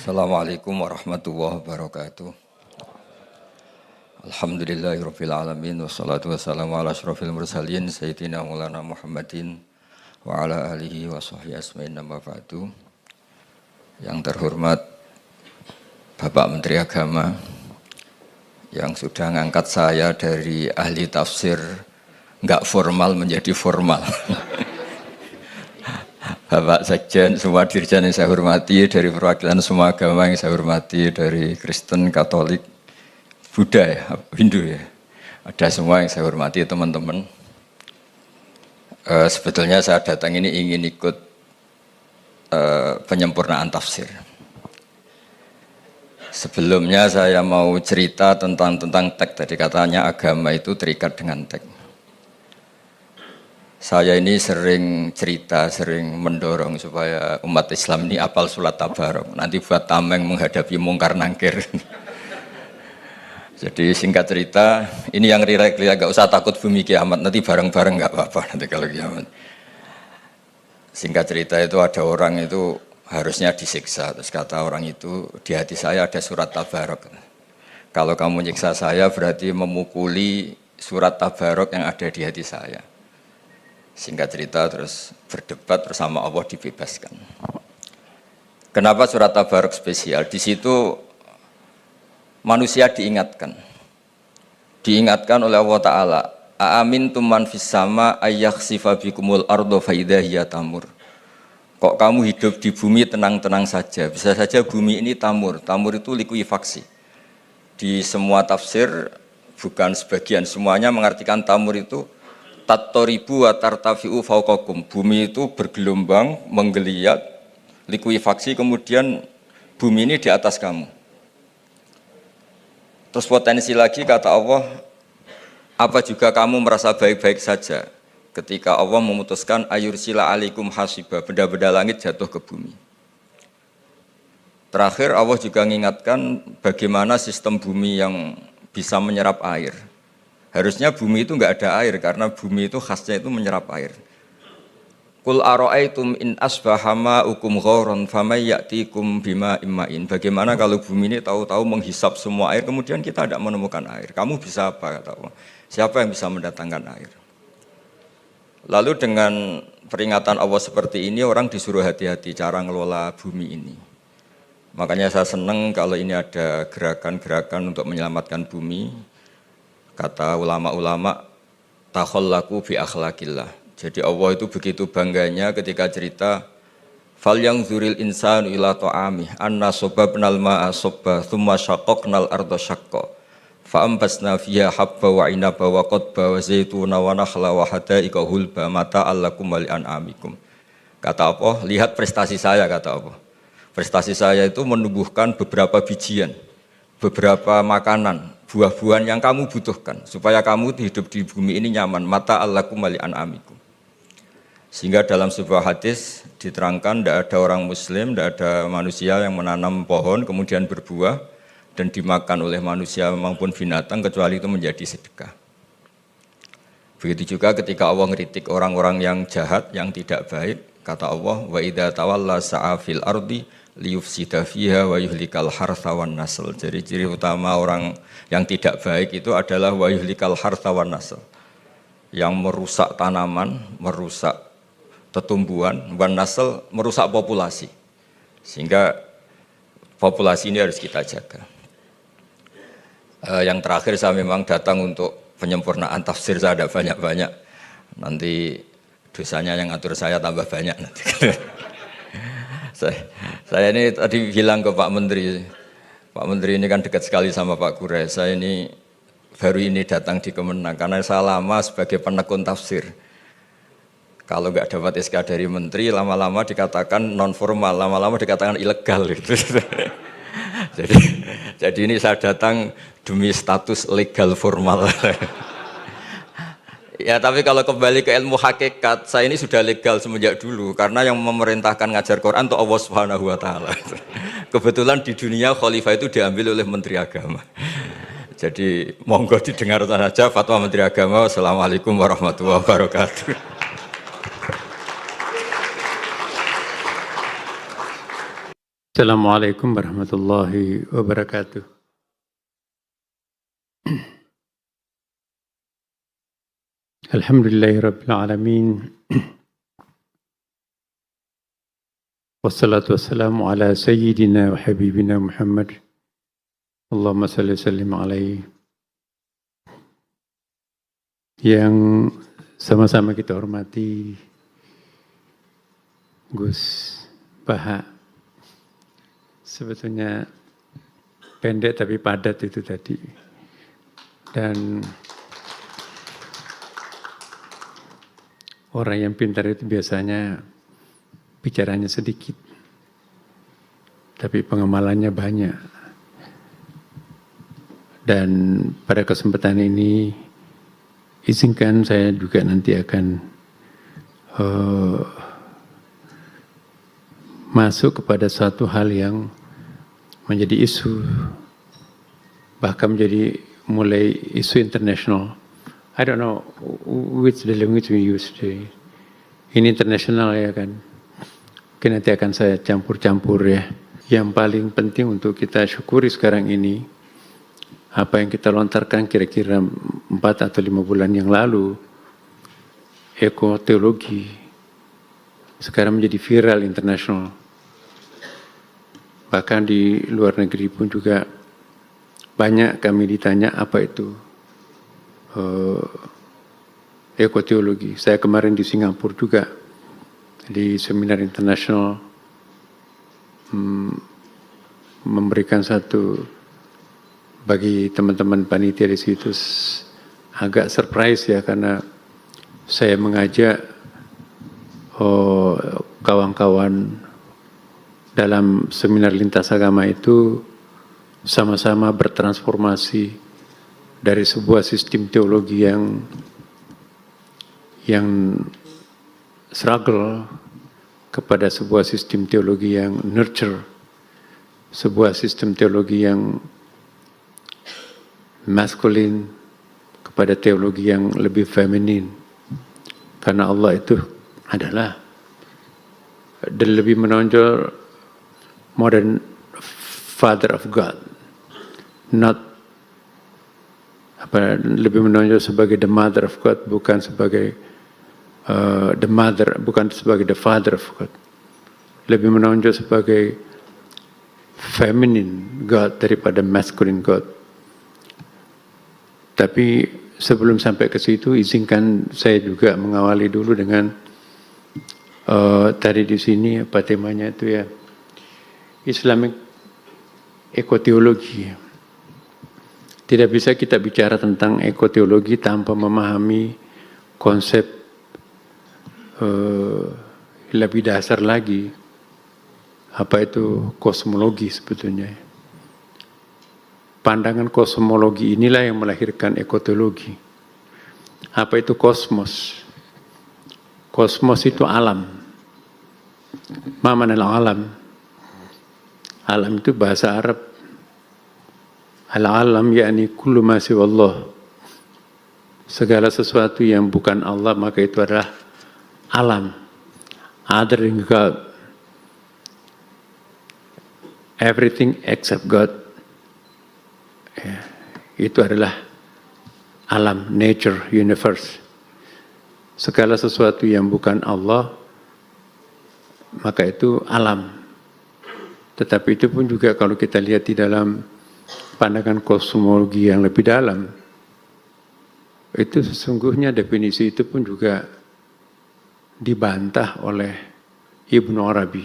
Assalamualaikum warahmatullahi wabarakatuh. Alhamdulillahirabbil alamin wassalatu wassalamu ala asyrofil mursalin sayyidina maulana Muhammadin wa ala alihi wa sahbihi asma'in nama ba'du. Yang terhormat Bapak Menteri Agama yang sudah ngangkat saya dari ahli tafsir enggak formal menjadi formal. Bapak Sekjen, semua dirjen yang saya hormati, dari perwakilan semua agama yang saya hormati, dari Kristen, Katolik, Buddha, ya, Hindu ya, ada semua yang saya hormati teman-teman. Sebetulnya saya datang ini ingin ikut penyempurnaan tafsir. Sebelumnya saya mau cerita tentang teks. Tadi katanya agama itu terikat dengan teks. Saya ini sering cerita, sering mendorong supaya umat Islam ini apal surat Tabarok. Nanti buat tameng menghadapi mungkar nangkir. Jadi singkat cerita, ini yang rileks-rileks, gak usah takut bumi kiamat. Nanti bareng-bareng gak apa-apa nanti kalau kiamat. Singkat cerita itu ada orang itu harusnya disiksa. Terus kata orang itu, di hati saya ada surat Tabarok. Kalau kamu nyiksa saya berarti memukuli surat Tabarok yang ada di hati saya. Singkat cerita terus berdebat bersama Allah dibebaskan. Kenapa surat Tabarok spesial? Di situ manusia diingatkan oleh Allah Ta'ala. Aamintum man fis sama ayyakhsifa bikumul ardo fa idza hiya tamur. Kok kamu hidup di bumi tenang-tenang saja? Bisa saja bumi ini tamur. Tamur itu likuifaksi. Di semua tafsir, bukan sebagian, semuanya mengartikan tamur itu tattoribu wa tartafi'u fauqakum. Bumi itu bergelombang, menggeliat, likuifaksi, kemudian bumi ini di atas kamu. Terus potensi lagi kata Allah, apa juga kamu merasa baik-baik saja ketika Allah memutuskan ayursila alaikum hasiba, benda-benda langit jatuh ke bumi. Terakhir Allah juga mengingatkan bagaimana sistem bumi yang bisa menyerap air. Harusnya bumi itu enggak ada air karena bumi itu khasnya itu menyerap air. Qul ara'aitum in asbaha ma'ukum ghauran famay ya'tikum bima imma'in. Bagaimana kalau bumi ini tahu-tahu menghisap semua air kemudian kita tidak menemukan air? Kamu bisa apa kata Allah? Siapa yang bisa mendatangkan air? Lalu dengan peringatan Allah seperti ini orang disuruh hati-hati cara ngelola bumi ini. Makanya saya senang kalau ini ada gerakan-gerakan untuk menyelamatkan bumi. Kata ulama-ulama, takhallaku bi akhlaqillah. Jadi Allah itu begitu bangganya ketika cerita fal yang zuril insanu ila ta'ami anna sababnal ma'a sabba thumma syaqqaqnal arda syaqqa fa ambasna fiha habba wa inaba wa qadba wa zaituna wa nakhla wa hada'iqa hulba mata'al lakum wa li'an'amikum. Kata Allah, lihat prestasi saya kata Allah. Prestasi saya itu menumbuhkan beberapa bijian, beberapa makanan, buah-buahan yang kamu butuhkan supaya kamu hidup di bumi ini nyaman. Mata allakum wali an'amikum. Sehingga dalam sebuah hadis diterangkan tidak ada orang muslim, tidak ada manusia yang menanam pohon kemudian berbuah dan dimakan oleh manusia maupun binatang kecuali itu menjadi sedekah. Begitu juga ketika Allah ngeritik orang-orang yang jahat, yang tidak baik, kata Allah, wa idza tawalla sa'a fil ardi liyufsida fiha wa yuhlikal hartha wan nasl. Jadi ciri utama orang yang tidak baik itu adalah wa yuhlikal hartha wan nasl. Yang merusak tanaman, merusak tetumbuhan, wan nasl merusak populasi. Sehingga populasi ini harus kita jaga. Yang terakhir saya memang datang untuk penyempurnaan tafsir, saya ada banyak-banyak. Nanti dosanya yang ngatur saya tambah banyak nanti. Saya ini tadi bilang ke Pak Menteri ini kan dekat sekali sama Pak Gure. Saya ini baru ini datang di Kemenang karena saya lama sebagai penekun tafsir. Kalau nggak dapat SK dari Menteri, lama-lama dikatakan non formal, lama-lama dikatakan ilegal. Gitu. jadi ini saya datang demi status legal formal. Ya tapi kalau kembali ke ilmu hakikat, saya ini sudah legal semenjak dulu karena yang memerintahkan ngajar Quran itu Allah Subhanahu wa taala. Kebetulan di dunia khalifah itu diambil oleh Menteri Agama. Jadi monggo didengar saja fatwa Menteri Agama. Wassalamualaikum warahmatullahi wabarakatuh. Assalamualaikum warahmatullahi wabarakatuh. Alhamdulillahirabbil alamin. Wassalatu wassalamu ala sayyidina wa habibina Muhammad. Allahumma salli wa sallim alaihi. Yang sama-sama kita hormati Gus Baha. Sebetulnya pendek tapi padat itu tadi. Dan orang yang pintar itu biasanya bicaranya sedikit, tapi pengamalannya banyak. Dan pada kesempatan ini, izinkan saya juga nanti akan masuk kepada suatu hal yang menjadi isu, bahkan menjadi mulai isu internasional. I don't know which the language we use today. Ini internasional ya kan. Mungkin nanti akan saya campur-campur ya. Yang paling penting untuk kita syukuri sekarang ini, apa yang kita lontarkan kira-kira 4 atau 5 bulan yang lalu, ekoteologi, sekarang menjadi viral internasional. Bahkan di luar negeri pun juga banyak kami ditanya apa itu ekoteologi. Saya kemarin di Singapura juga di seminar internasional memberikan satu bagi teman-teman panitia di situ agak surprise ya, karena saya mengajak kawan-kawan dalam seminar lintas agama itu sama-sama bertransformasi dari sebuah sistem teologi yang struggle kepada sebuah sistem teologi yang nurture, sebuah sistem teologi yang maskulin kepada teologi yang lebih feminin. Karena Allah itu adalah dan lebih menonjol modern Father of God, not lebih menonjol sebagai the Mother of God, bukan sebagai bukan sebagai the Father of God, lebih menonjol sebagai feminine God daripada masculine God. Tapi sebelum sampai ke situ, izinkan saya juga mengawali dulu dengan tadi di sini apa temanya itu ya, Islamic ekoteologi. Tidak bisa kita bicara tentang ekoteologi tanpa memahami konsep lebih dasar lagi, apa itu kosmologi sebetulnya. Pandangan kosmologi inilah yang melahirkan ekoteologi. Apa itu kosmos? Kosmos itu alam. Ma manal alam? Alam itu bahasa Arab. Al-alam yakni kullu ma siwa Allah. Segala sesuatu yang bukan Allah maka itu adalah alam. Other than God. Everything except God. Ya, itu adalah alam, nature, universe. Segala sesuatu yang bukan Allah maka itu alam. Tetapi itu pun juga kalau kita lihat di dalam pandangan kosmologi yang lebih dalam, itu sesungguhnya definisi itu pun juga dibantah oleh Ibnu Arabi.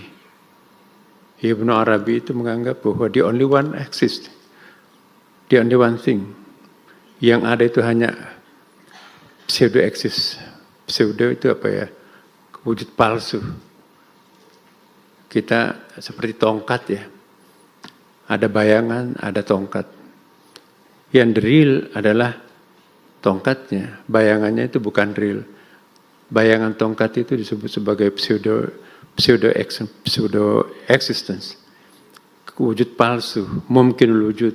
Ibnu Arabi itu menganggap bahwa the only one exists, the only one thing. Yang ada itu hanya pseudo exist. Pseudo itu apa ya? Wujud palsu. Kita seperti tongkat ya. Ada bayangan, ada tongkat. Yang real adalah tongkatnya. Bayangannya itu bukan real. Bayangan tongkat itu disebut sebagai pseudo existence. Wujud palsu, mungkin wujud.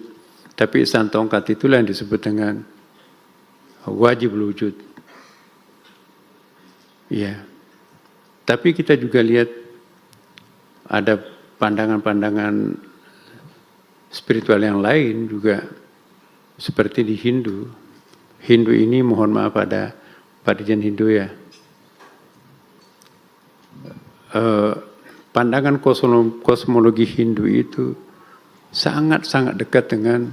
Tapi isan tongkat itulah yang disebut dengan wajib wujud. Ya. Tapi kita juga lihat ada pandangan-pandangan spiritual yang lain juga seperti di Hindu. Hindu ini mohon maaf pada Jen Hindu ya. Pandangan kosmologi Hindu itu sangat-sangat dekat dengan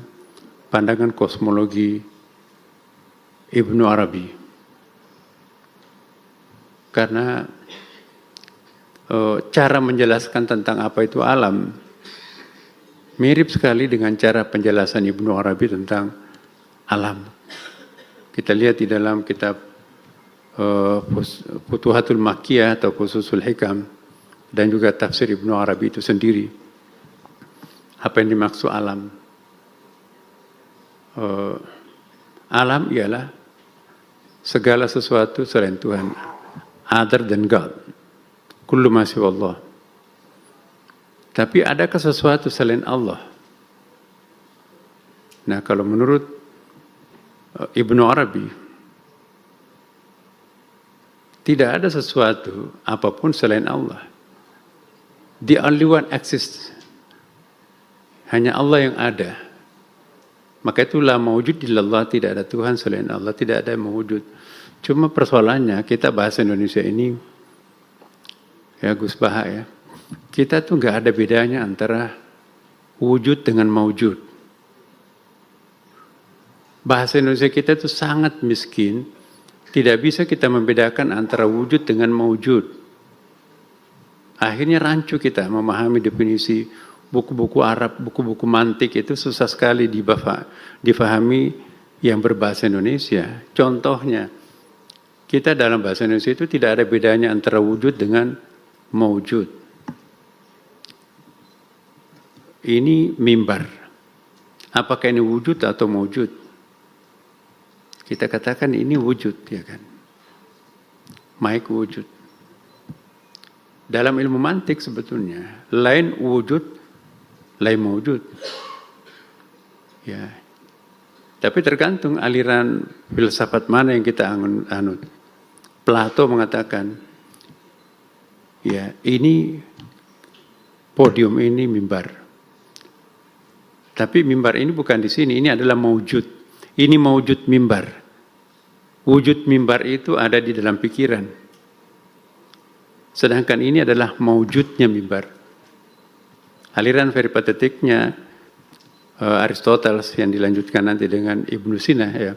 pandangan kosmologi Ibnu Arabi. Karena cara menjelaskan tentang apa itu alam mirip sekali dengan cara penjelasan Ibnu Arabi tentang alam. Kita lihat di dalam kitab Futuhatul Makkiyah atau Fususul Hikam dan juga tafsir Ibnu Arabi itu sendiri. Apa yang dimaksud alam? Alam ialah segala sesuatu selain Tuhan, other than God. Kullu ma siwa Allah. Tapi adakah sesuatu selain Allah? Nah, kalau menurut Ibnu Arabi, tidak ada sesuatu apapun selain Allah. The only one exists. Hanya Allah yang ada. Maka itulah mawujud illallah, tidak ada Tuhan selain Allah, tidak ada yang mewujud. Cuma persoalannya kita bahasa Indonesia ini, ya Gus Baha ya, kita tuh nggak ada bedanya antara wujud dengan mawujud. Bahasa Indonesia kita itu sangat miskin, tidak bisa kita membedakan antara wujud dengan mawujud. Akhirnya rancu kita memahami definisi buku-buku Arab, buku-buku mantik itu susah sekali difahami yang berbahasa Indonesia. Contohnya, kita dalam bahasa Indonesia itu tidak ada bedanya antara wujud dengan mawujud. Ini mimbar. Apakah ini wujud atau mawujud? Kita katakan ini wujud, ya kan? Maik wujud. Dalam ilmu mantik sebetulnya, lain wujud, lain mawujud. Ya. Tapi tergantung aliran filsafat mana yang kita anut. Plato mengatakan, ya ini podium, ini mimbar. Tapi mimbar ini bukan di sini, ini adalah mawujud. Ini mawujud mimbar. Wujud mimbar itu ada di dalam pikiran. Sedangkan ini adalah mawujudnya mimbar. Aliran peripatetiknya Aristoteles yang dilanjutkan nanti dengan Ibnu Sina ya.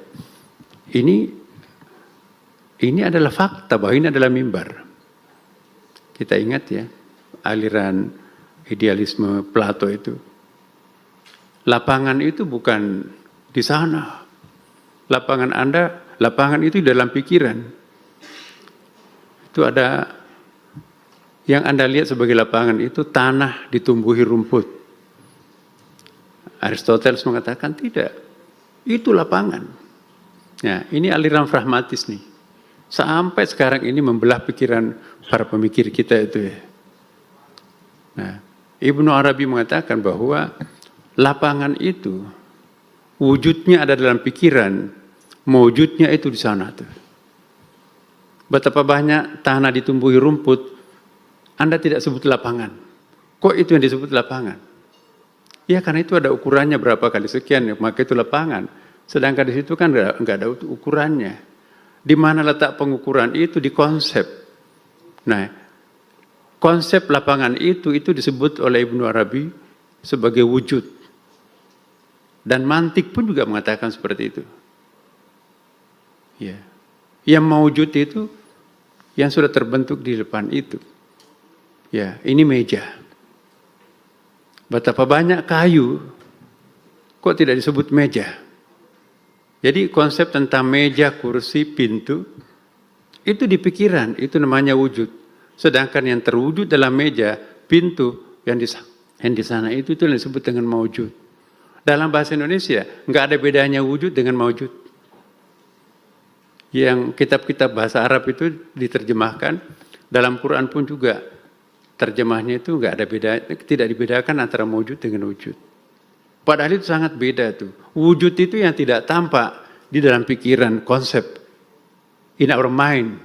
Ini adalah fakta bahwa ini adalah mimbar. Kita ingat ya, aliran idealisme Plato itu. Lapangan itu bukan di sana. Lapangan itu di dalam pikiran. Itu ada yang Anda lihat sebagai lapangan itu tanah ditumbuhi rumput. Aristoteles mengatakan tidak. Itu lapangan. Ya, ini aliran pragmatis nih. Sampai sekarang ini membelah pikiran para pemikir kita itu ya. Nah, Ibnu Arabi mengatakan bahwa lapangan itu wujudnya ada dalam pikiran, mewujudnya itu di sana tuh. Betapa banyak tanah ditumbuhi rumput, Anda tidak sebut lapangan. Kok itu yang disebut lapangan? Ya karena itu ada ukurannya berapa kali sekian, maka itu lapangan. Sedangkan di situ kan nggak ada ukurannya. Di mana letak pengukuran itu di konsep. Nah, konsep lapangan itu disebut oleh Ibnu Arabi sebagai wujud. Dan mantik pun juga mengatakan seperti itu. Ya. Yang mewujud itu yang sudah terbentuk di depan itu. Ya, ini meja. Betapa banyak kayu, kok tidak disebut meja? Jadi konsep tentang meja, kursi, pintu, itu di pikiran, itu namanya wujud. Sedangkan yang terwujud dalam meja, pintu, yang di sana itu yang disebut dengan mawujud. Dalam bahasa Indonesia, nggak ada bedanya wujud dengan mawujud. Yang kitab-kitab bahasa Arab itu diterjemahkan, dalam Quran pun juga terjemahnya itu nggak ada beda, tidak dibedakan antara mawujud dengan wujud. Padahal itu sangat beda tuh. Wujud itu yang tidak tampak di dalam pikiran, konsep, in our mind.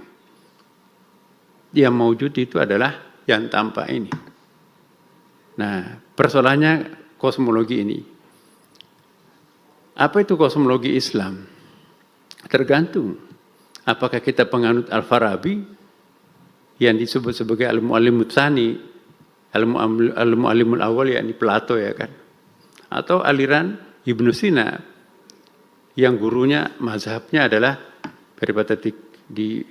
Yang mawujud itu adalah yang tampak ini. Nah, persoalannya kosmologi ini. Apa itu kosmologi Islam? Tergantung. Apakah kita penganut Al-Farabi yang disebut sebagai Al-Mu'allimut Tsani, Al-Mu'allimul Awal, yakni Plato, ya kan? Atau aliran Ibnu Sina yang gurunya mazhabnya adalah peripatetik di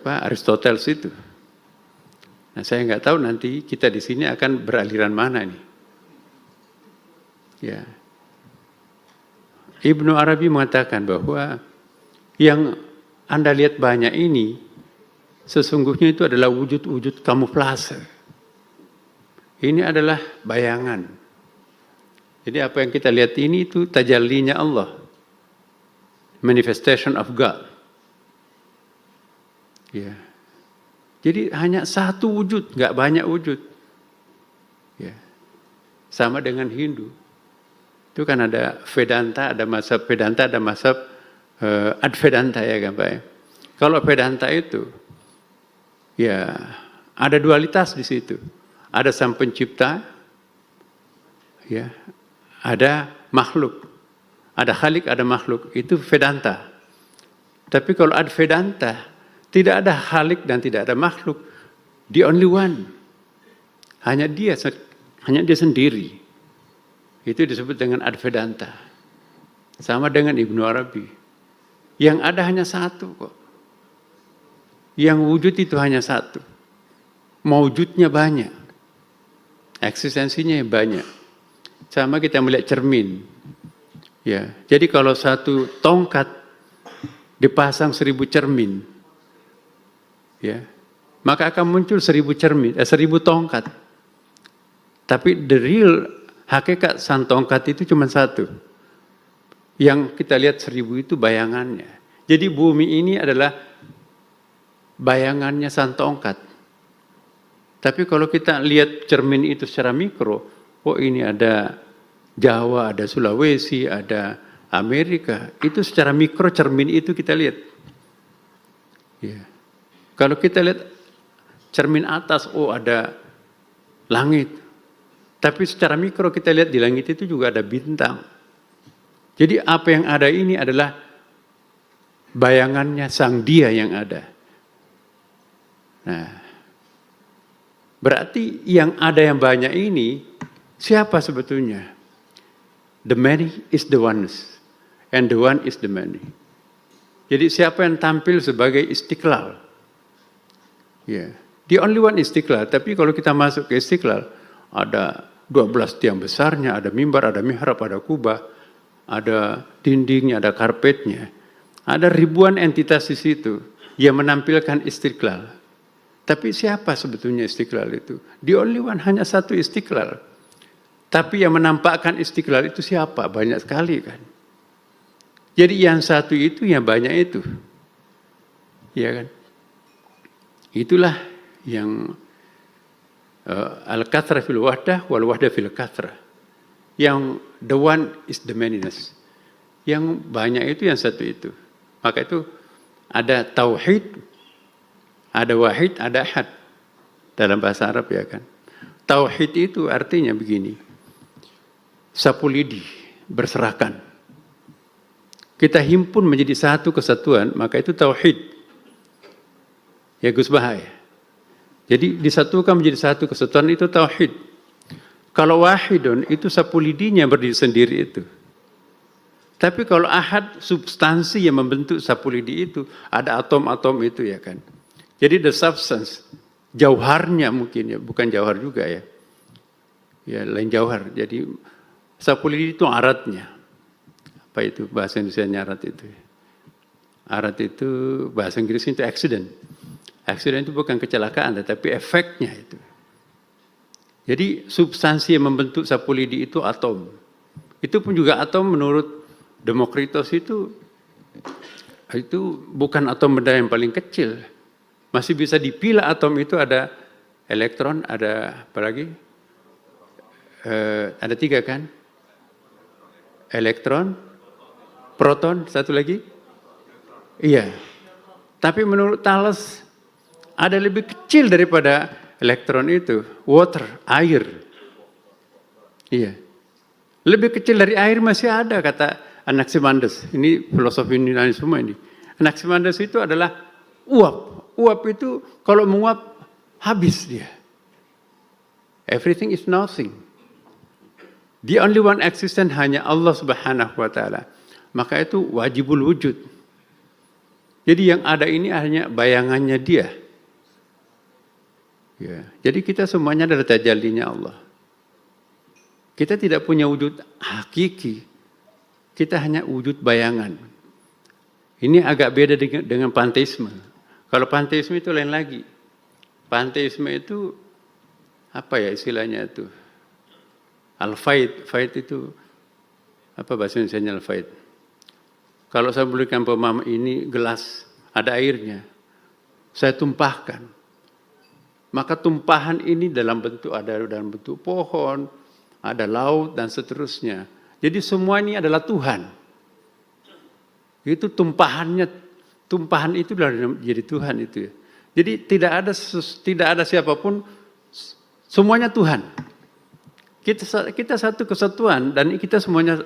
Aristoteles itu. Nah, saya nggak tahu nanti kita di sini akan beraliran mana nih. Ya. Ibnu Arabi mengatakan bahwa yang Anda lihat banyak ini sesungguhnya itu adalah wujud-wujud kamuflase. Ini adalah bayangan. Jadi apa yang kita lihat ini itu tajallinya Allah. Manifestation of God. Ya. Jadi hanya satu wujud, nggak banyak wujud. Ya. Sama dengan Hindu. Itu kan ada Vedanta, ada mazhab Vedanta, ada mazhab Advedanta, ya kan Pak. Kalau Vedanta itu, ya ada dualitas di situ. Ada sang pencipta, ya, ada makhluk, ada khalik, ada makhluk. Itu Vedanta. Tapi kalau Advedanta, tidak ada khalik dan tidak ada makhluk. The only one. Hanya dia sendiri. Itu disebut dengan Advedanta. Sama dengan Ibnu Arabi. Yang ada hanya satu kok. Yang wujud itu hanya satu. Maujudnya banyak. Eksistensinya banyak. Sama kita melihat cermin. Ya, jadi kalau satu tongkat dipasang 1000 cermin, ya, maka akan muncul 1000 cermin, 1000 tongkat. Tapi the real hakikat sang tongkat itu cuma satu. Yang kita lihat 1000 itu bayangannya. Jadi bumi ini adalah bayangannya sang tongkat. Tapi kalau kita lihat cermin itu secara mikro, oh ini ada Jawa, ada Sulawesi, ada Amerika. Itu secara mikro cermin itu kita lihat. Ya. Kalau kita lihat cermin atas, oh ada langit. Tapi secara mikro kita lihat di langit itu juga ada bintang. Jadi apa yang ada ini adalah bayangannya sang dia yang ada. Nah, berarti yang ada yang banyak ini siapa sebetulnya? The many is the oneness, and the one is the many. Jadi siapa yang tampil sebagai Istiqlal? Ya, the only one Istiqlal. Tapi kalau kita masuk ke Istiqlal, ada 12 tiang besarnya, ada mimbar, ada mihrab, ada kubah, ada dindingnya, ada karpetnya. Ada ribuan entitas di situ yang menampilkan Istiqlal. Tapi siapa sebetulnya Istiqlal itu? The only one, hanya satu Istiqlal. Tapi yang menampakkan Istiqlal itu siapa? Banyak sekali kan. Jadi yang satu itu, yang banyak itu. Ya kan? Itulah yang al-kathra fil wahdah wal wahdah fil kathra. Yang the one is the manyness. Yang banyak itu yang satu itu. Maka itu ada tauhid, ada wahid, ada ahad. Dalam bahasa Arab, ya kan. Tauhid itu artinya begini. Sapu lidi, berserakan. Kita himpun menjadi satu kesatuan, maka itu tauhid. Ya Gus Bahaya. Jadi disatukan menjadi satu kesatuan itu tauhid. Kalau wahidun itu sapu lidinya berdiri sendiri itu. Tapi kalau ahad, substansi yang membentuk sapu lidi itu, ada atom-atom itu, ya kan. Jadi the substance, jauharnya mungkin ya, bukan jauhar juga ya. Ya lain jauhar. Jadi sapu lidi itu aratnya. Apa itu bahasa Indonesia arat itu? Arat itu bahasa Inggrisnya itu accident. Accident itu bukan kecelakaan, tetapi efeknya itu. Jadi substansi yang membentuk sapu lidi itu atom. Itu pun juga atom menurut Demokritos itu bukan atom benda yang paling kecil. Masih bisa dipilah atom itu ada elektron, ada apa lagi? Ada 3 kan? Elektron, proton, satu lagi? Iya. Tapi menurut Thales ada lebih kecil daripada elektron itu, water, air. Iya. Lebih kecil dari air masih ada, kata Anaximenes. Ini filosofi Yunani semua ini. Anaximenes itu adalah uap. Uap itu kalau menguap habis dia. Everything is nothing. The only one existent hanya Allah Subhanahu wa taala. Maka itu wajibul wujud. Jadi yang ada ini hanya bayangannya dia. Ya, jadi kita semuanya adalah tajallinya Allah. Kita tidak punya wujud hakiki. Kita hanya wujud bayangan. Ini agak beda dengan panteisme. Kalau panteisme itu lain lagi. Panteisme itu apa ya istilahnya itu? Al-faid. Faid itu apa bahasa Indonesianya al-faid? Kalau saya berikan pemahaman ini gelas, ada airnya. Saya tumpahkan. Maka tumpahan ini dalam bentuk pohon, ada laut dan seterusnya. Jadi semua ini adalah Tuhan. Itu tumpahan itu jadi Tuhan itu ya. Jadi tidak ada siapapun, semuanya Tuhan. Kita satu kesatuan dan kita semuanya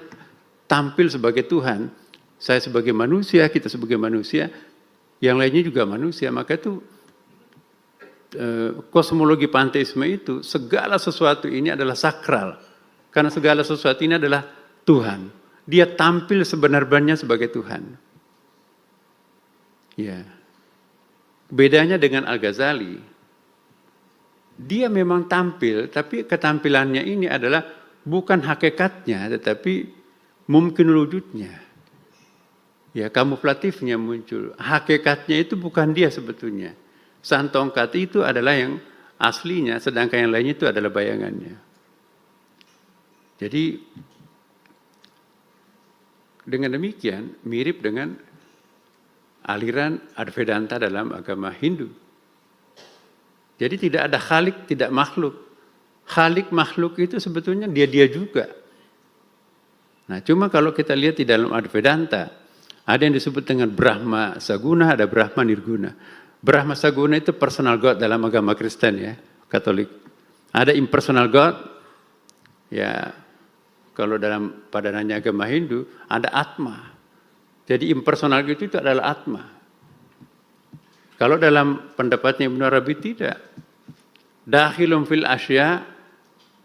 tampil sebagai Tuhan. Saya sebagai manusia, kita sebagai manusia, yang lainnya juga manusia. Maka itu kosmologi panteisme itu segala sesuatu ini adalah sakral. Karena segala sesuatu ini adalah Tuhan. Dia tampil sebenar-benarnya sebagai Tuhan. Ya. Bedanya dengan Al-Ghazali, dia memang tampil, tapi ketampilannya ini adalah bukan hakikatnya, tetapi mungkin wujudnya. Ya, kamuflatifnya muncul. Hakikatnya itu bukan dia sebetulnya. Santongkat itu adalah yang aslinya, sedangkan yang lainnya itu adalah bayangannya. Jadi dengan demikian mirip dengan aliran Advedanta dalam agama Hindu. Jadi tidak ada khalik, tidak makhluk. Khalik makhluk itu sebetulnya dia juga. Nah, cuma kalau kita lihat di dalam Advedanta, ada yang disebut dengan Brahma Saguna, ada Brahma Nirguna. Brahma Saguna itu personal God dalam agama Kristen ya, Katolik. Ada impersonal God, ya kalau dalam padanannya agama Hindu, ada Atma. Jadi impersonal itu adalah Atma. Kalau dalam pendapatnya Ibnu Arabi tidak. Dakhilum fil asya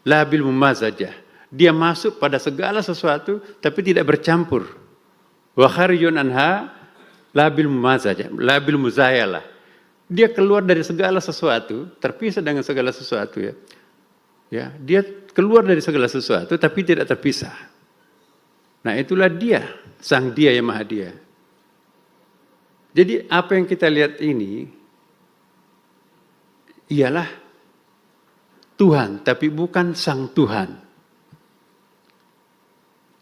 labil mumazajah. Dia masuk pada segala sesuatu tapi tidak bercampur. Wa kharijun anha labil mumazajah, labil muzayalah. Dia keluar dari segala sesuatu, terpisah dengan segala sesuatu ya. Ya, dia keluar dari segala sesuatu tapi tidak terpisah. Nah, itulah dia, sang dia yang maha dia. Jadi apa yang kita lihat ini ialah Tuhan, tapi bukan sang Tuhan.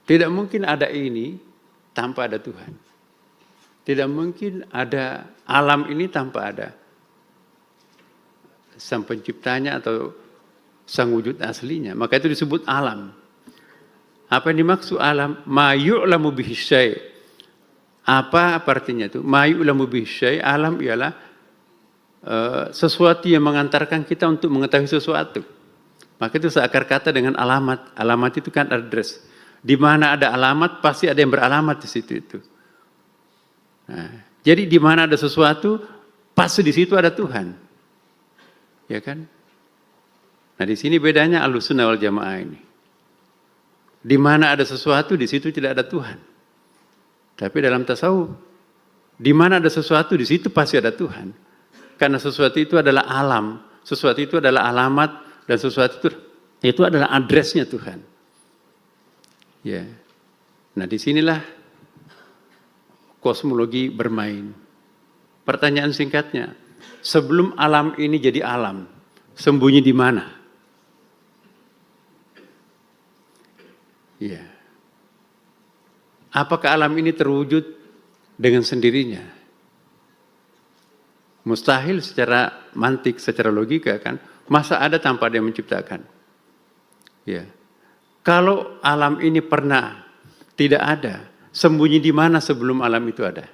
Tidak mungkin ada ini tanpa ada Tuhan. Tidak mungkin ada alam ini tanpa ada sang penciptanya atau sang wujud aslinya. Maka itu disebut alam. Apa yang dimaksud alam? Ma yu'lamu bihi syai'. Apa artinya itu? Ma yu'lamu bihi syai', alam ialah sesuatu yang mengantarkan kita untuk mengetahui sesuatu. Maka itu seakar kata dengan alamat. Alamat itu kan address. Di mana ada alamat pasti ada yang beralamat di situ itu. Nah, jadi di mana ada sesuatu pasti di situ ada Tuhan. Ya kan? Nah, di sini bedanya Ahlussunnah wal Jamaah ini. Di mana ada sesuatu di situ tidak ada Tuhan. Tapi dalam tasawuf, di mana ada sesuatu di situ pasti ada Tuhan. Karena sesuatu itu adalah alam, sesuatu itu adalah alamat, dan sesuatu itu adalah addressnya Tuhan. Ya. Nah, disinilah kosmologi bermain. Pertanyaan singkatnya, sebelum alam ini jadi alam, sembunyi di mana? Ya. Apakah alam ini terwujud dengan sendirinya? Mustahil secara mantik, secara logika kan. Masa ada tanpa ada yang menciptakan? Ya. Kalau alam ini pernah tidak ada, sembunyi di mana sebelum alam itu ada?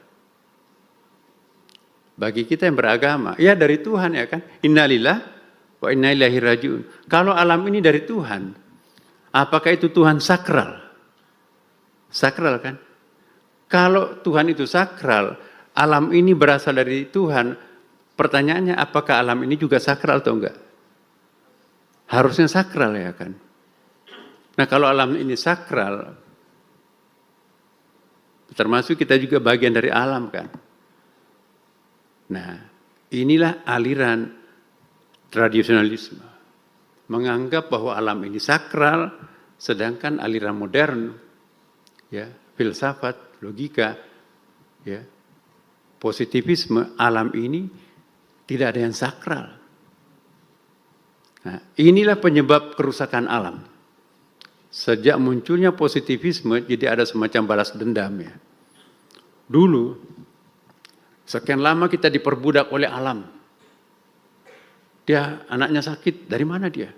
Bagi kita yang beragama, ya dari Tuhan ya kan. Innalillah wa wa inna ilaihi raji'un. Kalau alam ini dari Tuhan, apakah itu Tuhan sakral? Sakral kan? Kalau Tuhan itu sakral, alam ini berasal dari Tuhan, pertanyaannya apakah alam ini juga sakral atau enggak? Harusnya sakral ya kan? Nah kalau alam ini sakral, termasuk kita juga bagian dari alam kan? Nah inilah aliran tradisionalisme. Menganggap bahwa alam ini sakral, sedangkan aliran modern, ya, filsafat, logika, ya, positivisme, alam ini tidak ada yang sakral. Nah, inilah penyebab kerusakan alam. Sejak munculnya positivisme, jadi ada semacam balas dendam ya. Dulu, sekian lama kita diperbudak oleh alam. Dia anaknya sakit, dari mana dia?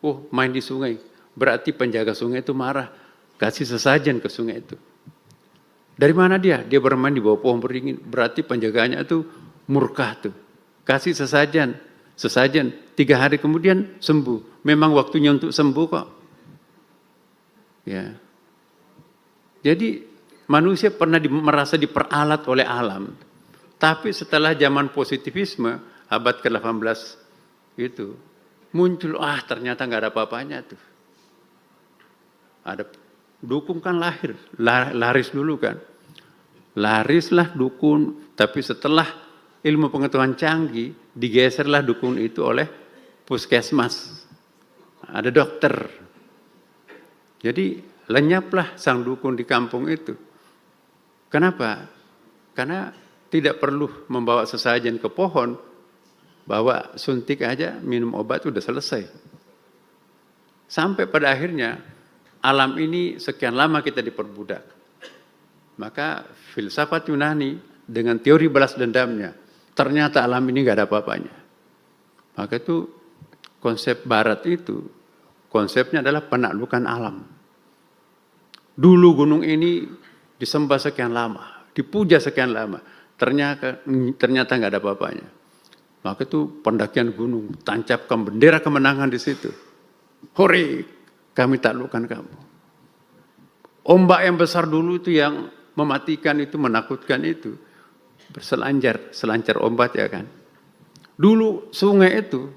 Oh, main di sungai. Berarti penjaga sungai itu marah, kasih sesajen ke sungai itu. Dari mana dia? Dia bermain di bawah pohon beringin. Berarti penjaganya itu murka tuh. Kasih sesajen. 3 hari kemudian sembuh. Memang waktunya untuk sembuh kok. Ya. Jadi manusia pernah merasa diperalat oleh alam. Tapi setelah zaman positivisme abad ke-18 itu muncul, ternyata nggak ada apa-apanya tuh. Ada dukun kan lahir, laris dulu kan. Larislah dukun, tapi setelah ilmu pengetahuan canggih, digeserlah dukun itu oleh puskesmas. Ada dokter. Jadi lenyaplah sang dukun di kampung itu. Kenapa? Karena tidak perlu membawa sesajen ke pohon, bawa suntik aja, minum obat udah selesai. Sampai pada akhirnya alam ini sekian lama kita diperbudak. Maka filsafat Yunani dengan teori balas dendamnya, ternyata alam ini nggak ada apa-apanya. Maka itu konsep Barat itu, konsepnya adalah penaklukan alam. Dulu gunung ini disembah sekian lama, dipuja sekian lama, ternyata nggak ada apa-apanya. Maka itu pendakian gunung, tancapkan bendera kemenangan di situ. Hore, kami taklukkan kamu. Ombak yang besar dulu itu yang mematikan itu, menakutkan itu. Selancar ombak ya kan. Dulu sungai itu,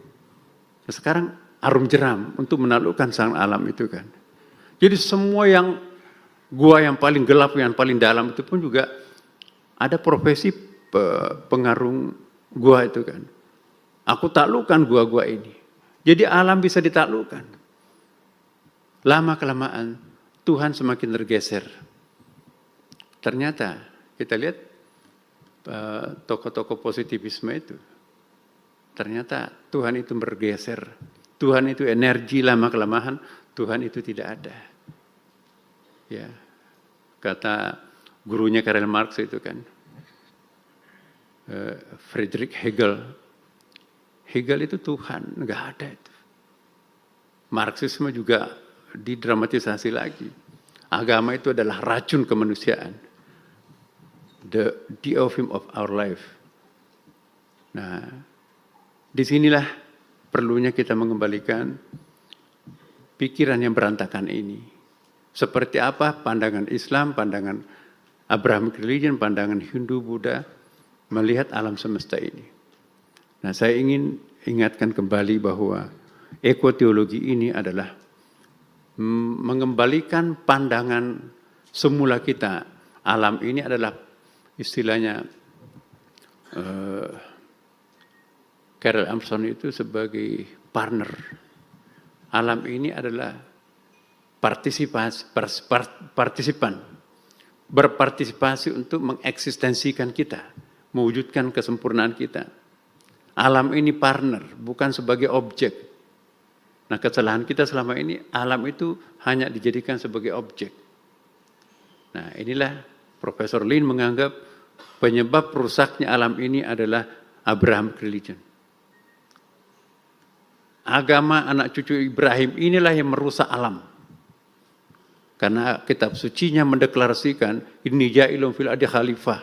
sekarang arum jeram untuk menaklukkan sang alam itu kan. Jadi semua yang gua yang paling gelap, yang paling dalam itu pun juga ada profesi pengarung gua itu kan. Aku taklukkan gua-gua ini. Jadi alam bisa ditaklukkan. Lama-kelamaan Tuhan semakin tergeser. Ternyata kita lihat tokoh-tokoh positivisme itu. Ternyata Tuhan itu bergeser. Tuhan itu energi, lama-kelamaan Tuhan itu tidak ada. Ya, kata gurunya Karl Marx itu kan, Friedrich Hegel. Hegel itu Tuhan, nggak ada itu. Marxisme juga didramatisasi lagi. Agama itu adalah racun kemanusiaan. The opium of our life. Nah, disinilah perlunya kita mengembalikan pikiran yang berantakan ini. Seperti apa pandangan Islam, pandangan Abrahamic religion, pandangan Hindu, Buddha melihat alam semesta ini. Nah, saya ingin ingatkan kembali bahwa ekoteologi ini adalah mengembalikan pandangan semula kita. Alam ini adalah istilahnya Carol Armstrong itu sebagai partner. Alam ini adalah partisipan, berpartisipasi untuk mengeksistensikan kita, mewujudkan kesempurnaan kita. Alam ini partner, bukan sebagai objek. Nah, kesalahan kita selama ini, alam itu hanya dijadikan sebagai objek. Nah, inilah Profesor Lin menganggap penyebab rusaknya alam ini adalah Abrahamic religion. Agama anak cucu Ibrahim inilah yang merusak alam. Karena kitab sucinya mendeklarasikan inni ja'ilun fil ardi khalifah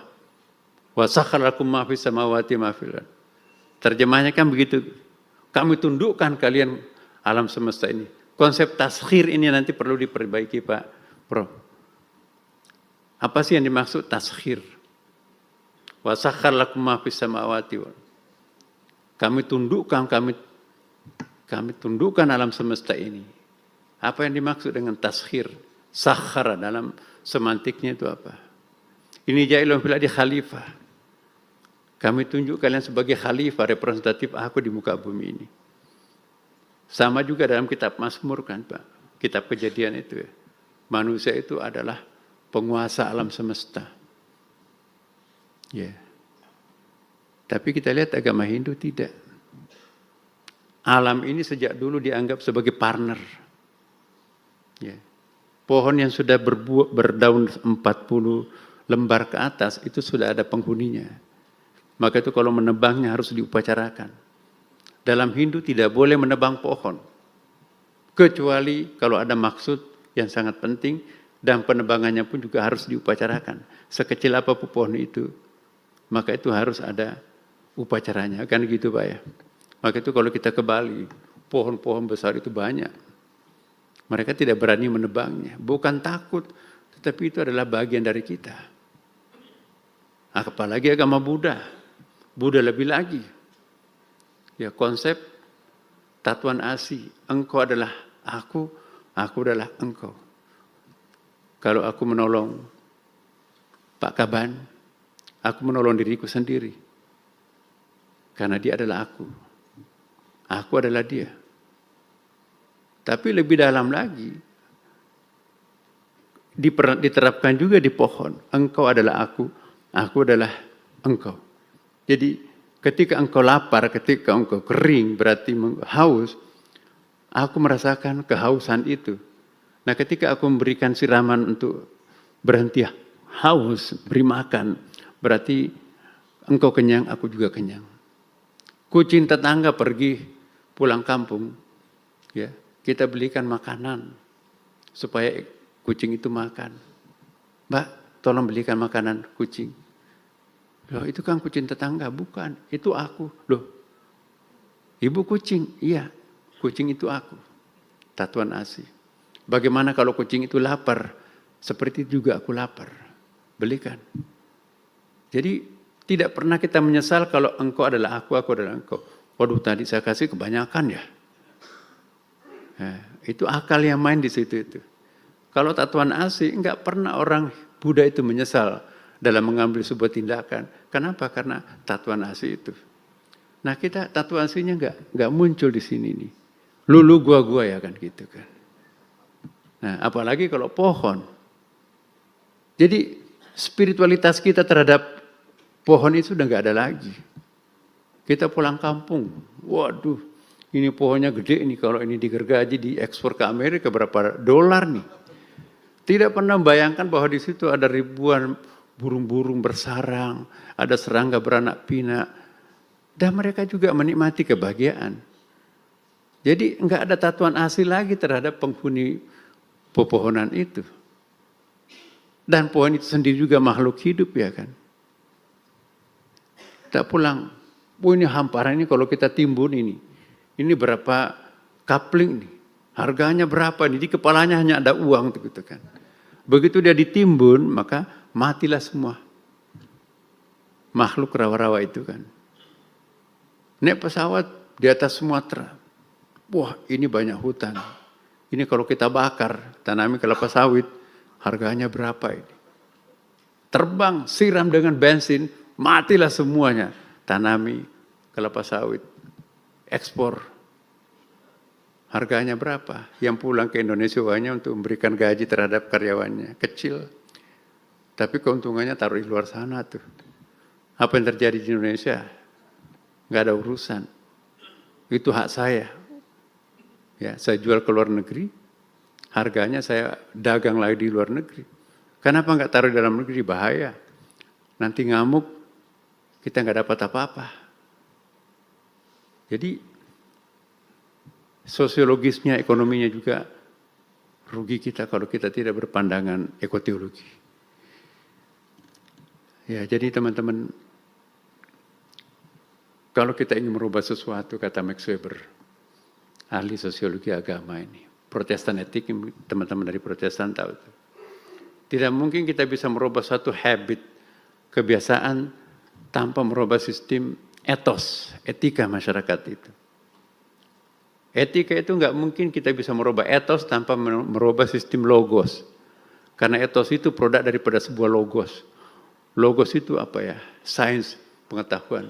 wa sakhkhara lakum ma fis samawati ma fil ardh. Terjemahnya kan begitu. Kami tundukkan kalian alam semesta ini. Konsep taskhir ini nanti perlu diperbaiki Pak Prof. Apa sih yang dimaksud taskhir? Wa sakhkhar lakum ma fis samawati wal. Kami tundukkan alam semesta ini. Apa yang dimaksud dengan taskhir? Sakhara dalam semantiknya itu apa? Ini ja'ilun fil ardi khalifah. Kami tunjuk kalian sebagai khalifah representatif aku di muka bumi ini. Sama juga dalam kitab Mazmur kan Pak. Kitab Kejadian itu ya. Manusia itu adalah penguasa alam semesta. Ya. Tapi kita lihat agama Hindu tidak. Alam ini sejak dulu dianggap sebagai partner. Ya. Pohon yang sudah berdaun 40 lembar ke atas itu sudah ada penghuninya. Maka itu kalau menebangnya harus diupacarakan. Dalam Hindu tidak boleh menebang pohon. Kecuali kalau ada maksud yang sangat penting dan penebangannya pun juga harus diupacarakan. Sekecil apapun pohon itu, maka itu harus ada upacaranya. Kan gitu Pak ya. Maka itu kalau kita ke Bali, pohon-pohon besar itu banyak. Mereka tidak berani menebangnya. Bukan takut, tetapi itu adalah bagian dari kita. Apalagi agama Buddha. Buddha lebih lagi. Ya konsep Tatuan Asi. Engkau adalah aku adalah engkau. Kalau aku menolong Pak Kaban, aku menolong diriku sendiri. Karena dia adalah aku. Aku adalah dia. Tapi lebih dalam lagi, diterapkan juga di pohon. Engkau adalah aku adalah engkau. Jadi ketika engkau lapar, ketika engkau kering, berarti haus, aku merasakan kehausan itu. Nah ketika aku memberikan siraman untuk berhenti haus, beri makan, berarti engkau kenyang, aku juga kenyang. Kucing tetangga pergi pulang kampung, ya kita belikan makanan supaya kucing itu makan. Mbak, tolong belikan makanan kucing. Loh, itu kan kucing tetangga, bukan? Itu aku. Loh, ibu kucing, iya, kucing itu aku. Tatuan Asi. Bagaimana kalau kucing itu lapar? Seperti itu juga aku lapar. Belikan. Jadi tidak pernah kita menyesal kalau engkau adalah aku adalah engkau. Waduh, tadi saya kasih kebanyakan ya. Nah, itu akal yang main di situ itu. Kalau Tatuan Asi, enggak pernah orang Buddha itu menyesal dalam mengambil sebuah tindakan. Kenapa? Karena Tatuan Asi itu. Nah kita Tatuan Asinya enggak muncul di sini nih. Lulu gua ya kan gitu kan. Nah apalagi kalau pohon. Jadi spiritualitas kita terhadap pohon itu udah enggak ada lagi. Kita pulang kampung, waduh, ini pohonnya gede ini, kalau ini digergaji, diekspor ke Amerika berapa dolar nih. Tidak pernah membayangkan bahwa di situ ada ribuan burung-burung bersarang, ada serangga beranak pinak, dan mereka juga menikmati kebahagiaan. Jadi enggak ada Tatuan Asi lagi terhadap penghuni pepohonan itu. Dan pohon itu sendiri juga makhluk hidup ya kan. Kita pulang. Ini hamparan ini kalau kita timbun ini berapa kapling nih, harganya berapa nih, di kepalanya hanya ada uang gitu kan. Begitu dia ditimbun maka matilah semua makhluk rawa-rawa itu kan. Naik pesawat di atas Sumatera, wah ini banyak hutan, ini kalau kita bakar tanami kelapa sawit harganya berapa ini. Terbang siram dengan bensin matilah semuanya, tanami kelapa sawit, ekspor. Harganya berapa? Yang pulang ke Indonesia hanya untuk memberikan gaji terhadap karyawannya. Kecil. Tapi keuntungannya taruh di luar sana tuh. Apa yang terjadi di Indonesia? Nggak ada urusan. Itu hak saya. Ya, saya jual ke luar negeri. Harganya saya dagang lagi di luar negeri. Kenapa nggak taruh di dalam negeri? Bahaya. Nanti ngamuk, kita nggak dapat apa-apa. Jadi sosiologisnya, ekonominya juga rugi kita kalau kita tidak berpandangan ekoteologi. Ya, jadi teman-teman, Kalau kita ingin merubah sesuatu, kata Max Weber, ahli sosiologi agama ini, Protestan etik, teman-teman dari Protestan tahu itu. Tidak mungkin kita bisa merubah satu habit, kebiasaan, tanpa merubah sistem etos, etika masyarakat itu. Etika itu nggak mungkin kita bisa merubah etos tanpa merubah sistem logos. Karena etos itu produk daripada sebuah logos. Logos itu apa ya? Sains, pengetahuan.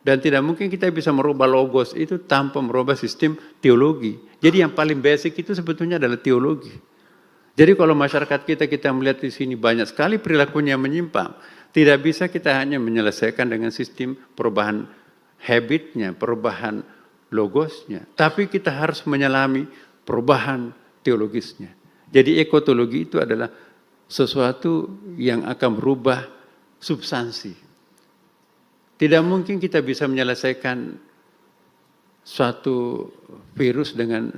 Dan tidak mungkin kita bisa merubah logos itu tanpa merubah sistem teologi. Jadi yang paling basic itu sebetulnya adalah teologi. Jadi kalau masyarakat kita melihat di sini banyak sekali perilakunya menyimpang, tidak bisa kita hanya menyelesaikan dengan sistem perubahan habitnya, perubahan logosnya. Tapi kita harus menyelami perubahan teologisnya. Jadi ekotologi itu adalah sesuatu yang akan merubah substansi. Tidak mungkin kita bisa menyelesaikan suatu virus dengan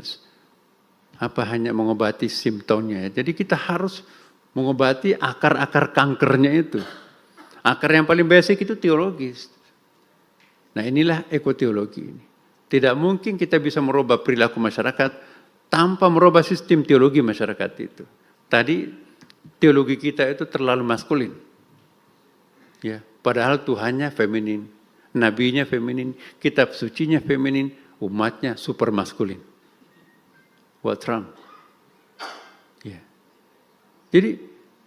hanya mengobati simptomnya. Jadi kita harus mengobati akar-akar kankernya itu. Akar yang paling basic itu teologis. Nah inilah ekoteologi ini. Tidak mungkin kita bisa merubah perilaku masyarakat tanpa merubah sistem teologi masyarakat itu. Tadi teologi kita itu terlalu maskulin. Ya, padahal Tuhannya feminin, nabinya feminin, kitab sucinya feminin, umatnya super maskulin. What's wrong? Ya. Jadi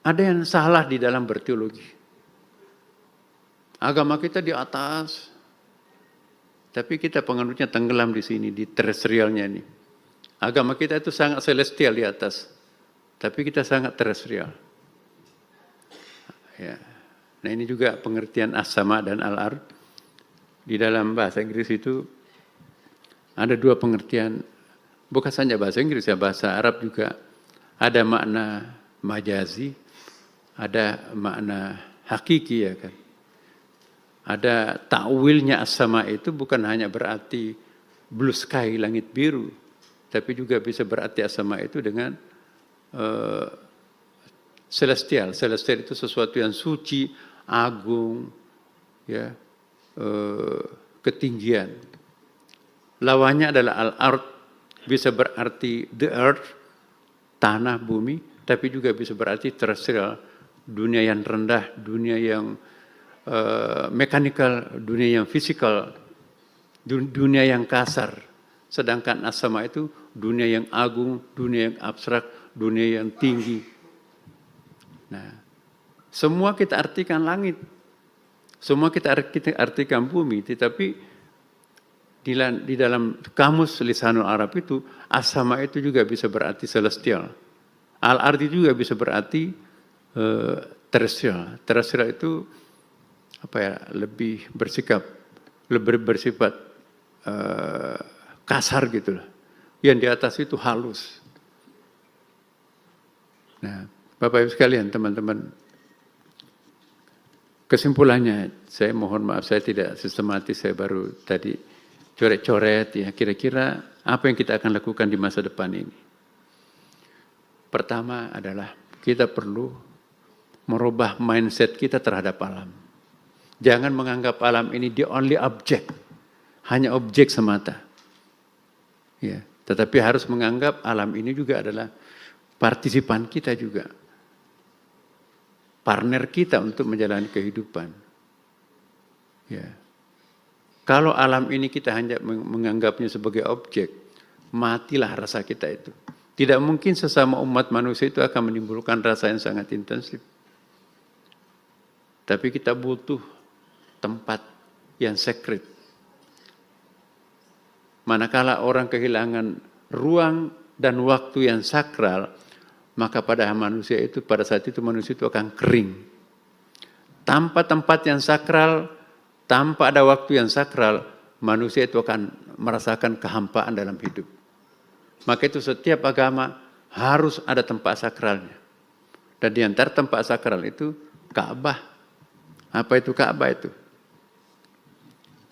ada yang salah di dalam berteologi. Agama kita di atas, tapi kita penganutnya tenggelam di sini, di terestrialnya ini. Agama kita itu sangat celestial di atas, tapi kita sangat terestrial. Ya. Nah ini juga pengertian as-sama dan al-ard. Di dalam bahasa Inggris itu ada dua pengertian, bukan saja bahasa Inggris ya, bahasa Arab juga ada makna majazi, ada makna hakiki ya kan. Ada takwilnya as-sama itu bukan hanya berarti blue sky, langit biru, tapi juga bisa berarti as-sama itu dengan celestial. Celestial itu sesuatu yang suci, agung, ya, ketinggian. Lawannya adalah al-ard, bisa berarti the earth, tanah, bumi, tapi juga bisa berarti terrestrial, dunia yang rendah, dunia yang mekanikal, dunia yang fisikal, dunia yang kasar. Sedangkan as-sama itu dunia yang agung, dunia yang abstrak, dunia yang tinggi. Nah, semua kita artikan langit, semua kita artikan bumi, tetapi di dalam kamus lisanul Arab itu as-sama itu juga bisa berarti celestial. Al-ard itu juga bisa berarti terrestrial. Terrestrial itu lebih bersifat kasar gitu lah. Yang di atas itu halus. Nah, Bapak Ibu sekalian, teman-teman, kesimpulannya, saya mohon maaf, saya tidak sistematis, saya baru tadi coret-coret ya, kira-kira apa yang kita akan lakukan di masa depan ini. Pertama adalah kita perlu merubah mindset kita terhadap alam. Jangan menganggap alam ini the only object, hanya objek semata. Ya, tetapi harus menganggap alam ini juga adalah partisipan kita juga. Partner kita untuk menjalani kehidupan. Ya. Kalau alam ini kita hanya menganggapnya sebagai objek, matilah rasa kita itu. Tidak mungkin sesama umat manusia itu akan menimbulkan rasa yang sangat intensif. Tapi kita butuh tempat yang sacred. Manakala orang kehilangan ruang dan waktu yang sakral, maka pada manusia itu, pada saat itu manusia itu akan kering. Tanpa tempat yang sakral, tanpa ada waktu yang sakral, manusia itu akan merasakan kehampaan dalam hidup. Maka itu setiap agama harus ada tempat sakralnya. Dan di antara tempat sakral itu Ka'bah. Apa itu Ka'bah itu?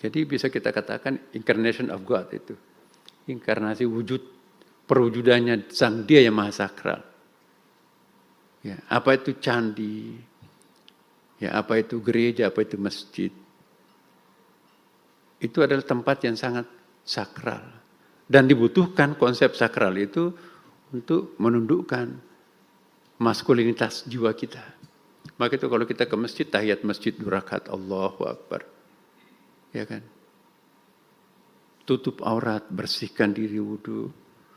Jadi bisa kita katakan incarnation of God itu. Inkarnasi wujud, perwujudannya Sang Dia yang Maha Sakral. Ya, apa itu candi? Ya, apa itu gereja? Apa itu masjid? itu adalah tempat yang sangat sakral. Dan dibutuhkan konsep sakral itu untuk menundukkan maskulinitas jiwa kita. Maka itu kalau kita ke masjid, tahiyat masjid 2 rakaat, Allahu Akbar. Ya kan? Tutup aurat, bersihkan diri wudu,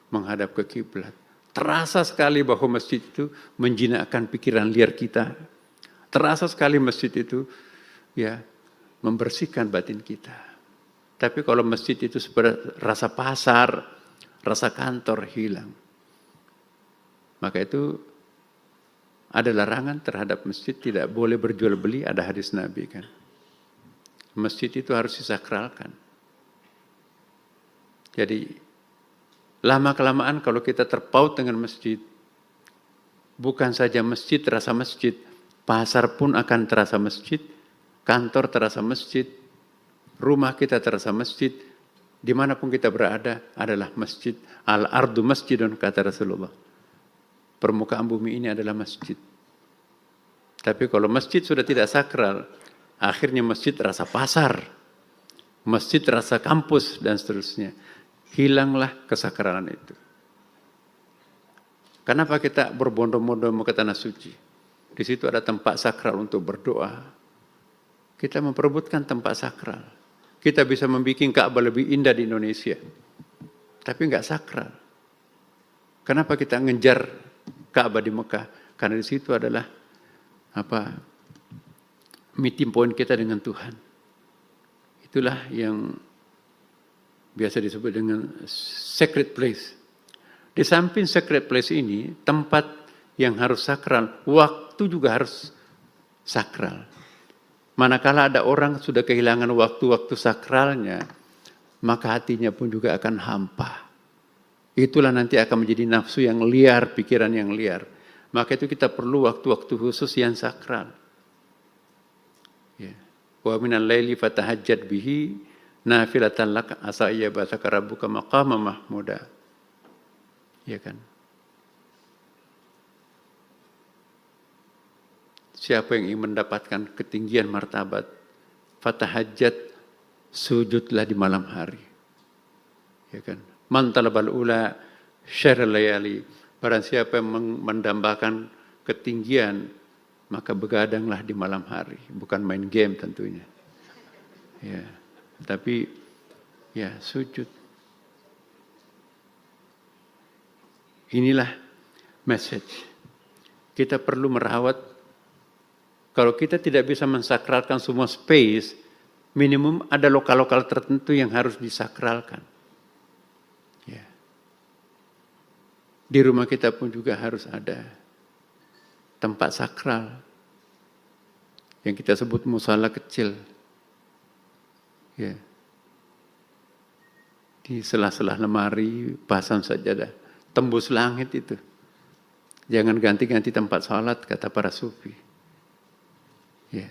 menghadap ke kiblat. Terasa sekali bahwa masjid itu menjinakkan pikiran liar kita. Terasa sekali masjid itu ya membersihkan batin kita. Tapi kalau masjid itu seperti rasa pasar, rasa kantor hilang. Maka itu ada larangan terhadap masjid, tidak boleh berjual beli, ada hadis Nabi kan. Masjid itu harus disakralkan. Jadi lama-kelamaan kalau kita terpaut dengan masjid, bukan saja masjid terasa masjid, pasar pun akan terasa masjid, kantor terasa masjid, rumah kita terasa masjid, dimanapun kita berada adalah masjid. Al-ardu masjidun, kata Rasulullah. Permukaan bumi ini adalah masjid. Tapi kalau masjid sudah tidak sakral, akhirnya masjid rasa pasar, masjid rasa kampus, dan seterusnya. Hilanglah kesakralan itu. Kenapa kita berbondong-bondong mau ke tanah suci? Di situ ada tempat sakral untuk berdoa. Kita memperebutkan tempat sakral. Kita bisa membuat Ka'bah lebih indah di Indonesia, tapi enggak sakral. Kenapa kita ngejar Ka'bah di Mekah? Karena di situ adalah meeting point kita dengan Tuhan. Itulah yang biasa disebut dengan sacred place. Di samping sacred place ini, tempat yang harus sakral, waktu juga harus sakral. Manakala ada orang sudah kehilangan waktu-waktu sakralnya, maka hatinya pun juga akan hampa. Itulah nanti akan menjadi nafsu yang liar, pikiran yang liar. Maka itu kita perlu waktu-waktu khusus yang sakral. Ya. Wa minal laili fatahajjad bihi nafilatan lak asa yab'atsaka rabbuka maqama mahmuda. Ya kan? Siapa yang ingin mendapatkan ketinggian martabat, fatahajjad, sujudlah di malam hari. Ya kan? Man talabal ula syarul layali. Barang siapa yang mendambakan ketinggian, maka begadanglah di malam hari, bukan main game tentunya. Ya, tapi ya sujud. Inilah message. Kita perlu merawat. Kalau kita tidak bisa mensakralkan semua space, minimum ada lokal-lokal tertentu yang harus disakralkan. Ya. Di rumah kita pun juga harus ada tempat sakral yang kita sebut musala kecil. Ya. Di sela-sela lemari pasang sajadah, tembus langit itu. Jangan ganti-ganti tempat salat, kata para sufi. Ya.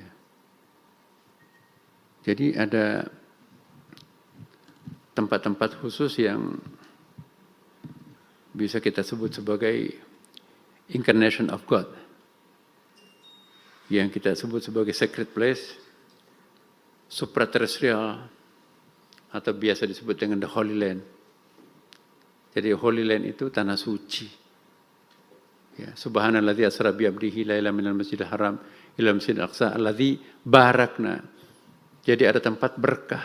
Jadi ada tempat-tempat khusus yang bisa kita sebut sebagai incarnation of God, yang kita sebut sebagai sacred place, supraterrestrial, atau biasa disebut dengan the Holy Land. Jadi Holy Land itu tanah suci. Ya, subhanalladzi asra bi 'abdihi lailan minal masjidil haram ila masjidil aqsa alladzi barakna. Jadi ada tempat berkah.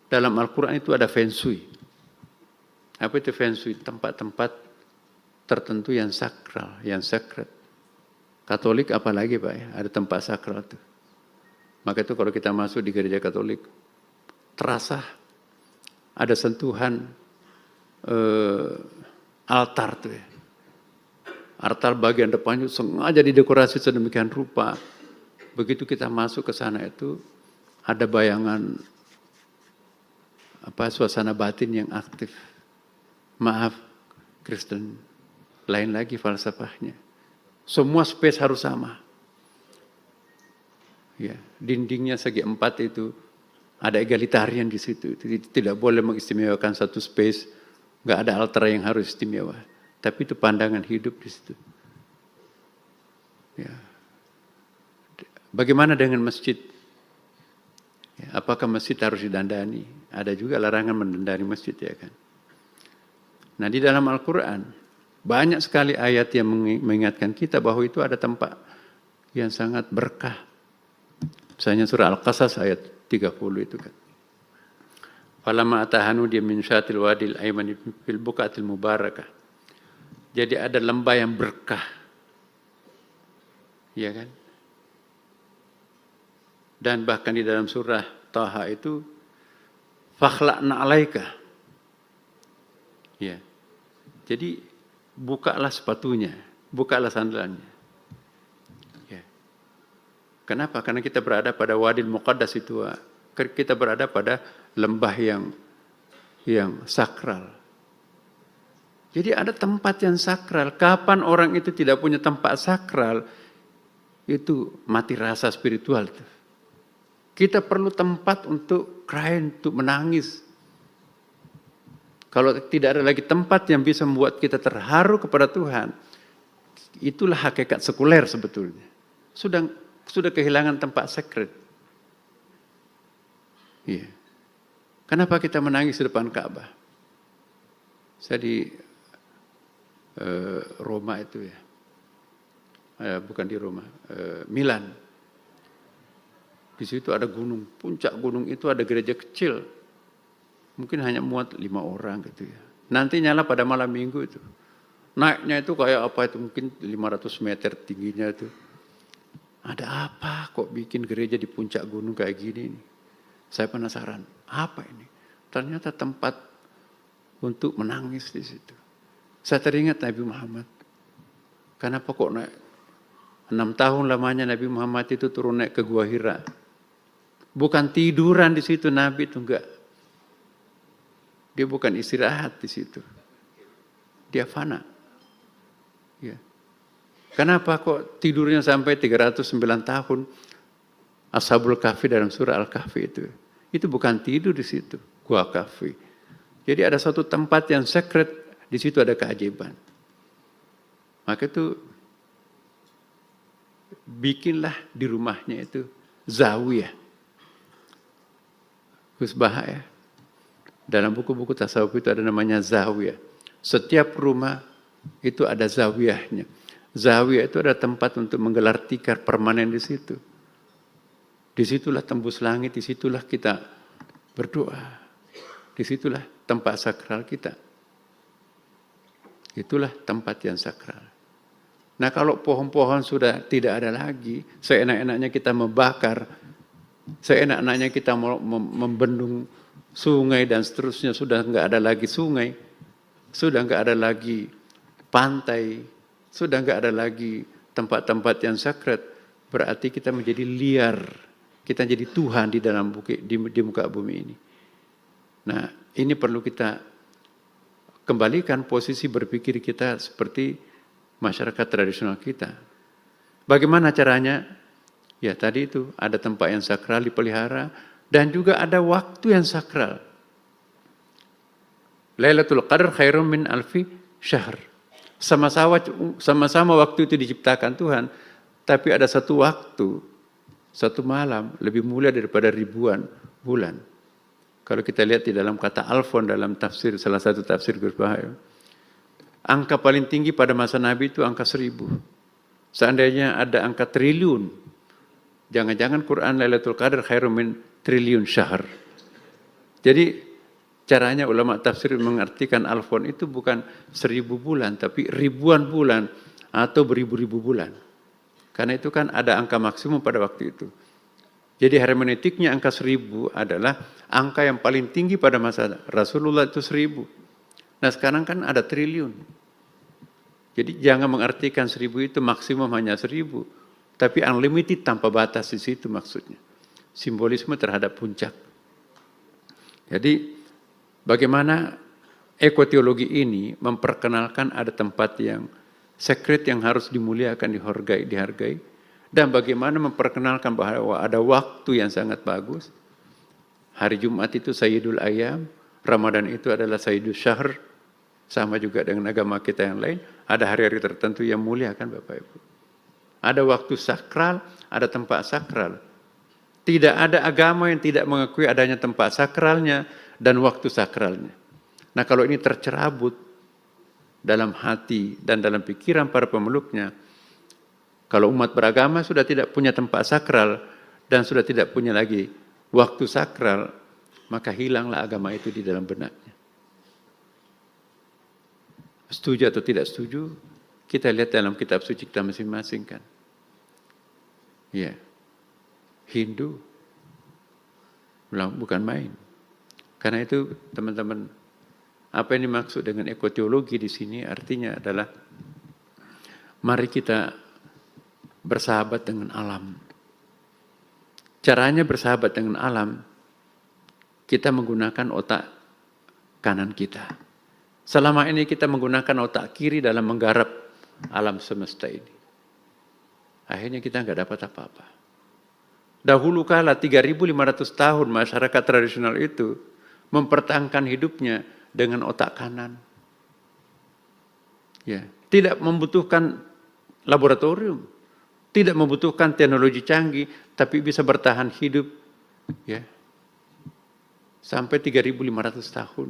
Dalam Al-Quran itu ada feng shui. Apa itu feng shui? Tempat-tempat tertentu yang sakral, yang sacred. Katolik apalagi Pak ya, ada tempat sakral itu. Maka itu kalau kita masuk di gereja Katolik, terasa ada sentuhan altar tuh ya. Altar bagian depannya sengaja didekorasi sedemikian rupa. Begitu kita masuk ke sana itu ada bayangan suasana batin yang aktif. Maaf, Kristen, lain lagi falsafahnya. Semua space harus sama. Ya, dindingnya segi 4 itu ada egalitarian di situ. Tidak boleh mengistimewakan satu space, nggak ada altar yang harus istimewa. Tapi itu pandangan hidup di situ. Ya. Bagaimana dengan masjid? Apakah masjid harus didandani? Ada juga larangan mendandani masjid, ya kan. Nah, di dalam Al-Quran banyak sekali ayat yang mengingatkan kita bahwa itu ada tempat yang sangat berkah. Misalnya surah Al-Qasas ayat 30 itu kan. Falamma atahanu dia min syatil wadil aymani fil buqatil mubarakah. Jadi ada lembah yang berkah. Ya kan? Dan bahkan di dalam surah Taha itu fakhla'na alaika. Ya. Jadi bukalah sepatunya, bukalah sandalannya. Ya. Kenapa? Karena kita berada pada Wadil Muqaddas itu, kita berada pada lembah yang sakral. Jadi ada tempat yang sakral. Kapan orang itu tidak punya tempat sakral, itu mati rasa spiritual. Kita perlu tempat untuk cry, untuk menangis. Kalau tidak ada lagi tempat yang bisa membuat kita terharu kepada Tuhan, itulah hakikat sekuler sebetulnya. Sudah kehilangan tempat secret. Iya. Kenapa kita menangis di depan Ka'bah? Saya di Roma itu ya. Bukan di Roma, Milan. Di situ ada gunung, puncak gunung itu ada gereja kecil. Mungkin hanya muat 5 orang gitu ya. Nanti nyala pada malam minggu itu. Naiknya itu kayak apa itu, mungkin 500 meter tingginya itu. Ada apa kok bikin gereja di puncak gunung kayak gini nih? Saya penasaran, apa ini? Ternyata tempat untuk menangis di situ. Saya teringat Nabi Muhammad. Kenapa kok naik? 6 tahun lamanya Nabi Muhammad itu turun naik ke Gua Hira. Bukan tiduran di situ Nabi itu, enggak. Dia bukan istirahat di situ. Dia fana. Ya. Kenapa kok tidurnya sampai 309 tahun? Ashabul Kahfi dalam surah Al-Kahfi itu. Itu bukan tidur di situ, Gua Kahfi. Jadi ada suatu tempat yang secret, di situ ada keajaiban. Maka itu bikinlah di rumahnya itu zawiyah. Gus Baha ya. Dalam buku-buku tasawuf itu ada namanya zawiyah. Setiap rumah itu ada zawiyahnya. Zawiyah itu ada tempat untuk menggelar tikar permanen di situ. Disitulah tembus langit, disitulah kita berdoa. Disitulah tempat sakral kita. Itulah tempat yang sakral. Nah kalau pohon-pohon sudah tidak ada lagi, seenak-enaknya kita membakar, seenak-enaknya kita membendung sungai dan seterusnya, sudah enggak ada lagi sungai, sudah enggak ada lagi pantai, sudah enggak ada lagi tempat-tempat yang sakral, berarti kita menjadi liar, kita jadi Tuhan di dalam di muka bumi ini. Nah ini perlu kita kembalikan posisi berpikir kita seperti masyarakat tradisional kita. Bagaimana caranya? Ya tadi itu ada tempat yang sakral dipelihara dan juga ada waktu yang sakral. Lailatul Qadar khairum min alfi syahr. Sama-sama waktu itu diciptakan Tuhan, tapi ada satu waktu, satu malam lebih mulia daripada ribuan bulan. Kalau kita lihat di dalam kata alfon dalam tafsir, salah satu tafsir Gus Baha, angka paling tinggi pada masa Nabi itu angka 1000. Seandainya ada angka triliun, jangan-jangan Quran Lailatul Qadar khairum min triliun syahr. Jadi caranya ulama tafsir mengartikan alfon itu bukan 1000 bulan, tapi ribuan bulan atau beribu-ribu bulan. Karena itu kan ada angka maksimum pada waktu itu. Jadi hermeneutiknya angka 1000 adalah angka yang paling tinggi pada masa Rasulullah itu 1000. Nah sekarang kan ada triliun. Jadi jangan mengartikan 1000 itu maksimum hanya 1000. Tapi unlimited tanpa batas di situ maksudnya. Simbolisme terhadap puncak. Jadi bagaimana ekoteologi ini memperkenalkan ada tempat yang secret yang harus dimuliakan, dihargai. Dan bagaimana memperkenalkan bahwa ada waktu yang sangat bagus. Hari Jumat itu Sayyidul Ayyam, Ramadan itu adalah Sayyidul Syahr, sama juga dengan agama kita yang lain. Ada hari-hari tertentu yang mulia kan Bapak Ibu. Ada waktu sakral, ada tempat sakral. Tidak ada agama yang tidak mengakui adanya tempat sakralnya dan waktu sakralnya. Nah, kalau ini tercerabut dalam hati dan dalam pikiran para pemeluknya, kalau umat beragama sudah tidak punya tempat sakral dan sudah tidak punya lagi waktu sakral, maka hilanglah agama itu di dalam benaknya. Setuju atau tidak setuju, kita lihat dalam kitab suci kita masing-masing kan. Ya. Hindu bukan main. Karena itu teman-teman, apa yang dimaksud dengan ekoteologi di sini artinya adalah mari kita bersahabat dengan alam. Caranya bersahabat dengan alam, kita menggunakan otak kanan kita. Selama ini kita menggunakan otak kiri dalam menggarap alam semesta ini. Akhirnya kita nggak dapat apa-apa. Dahulu kala 3.500 tahun masyarakat tradisional itu mempertahankan hidupnya dengan otak kanan. Ya, tidak membutuhkan laboratorium, tidak membutuhkan teknologi canggih, tapi bisa bertahan hidup ya. Sampai 3.500 tahun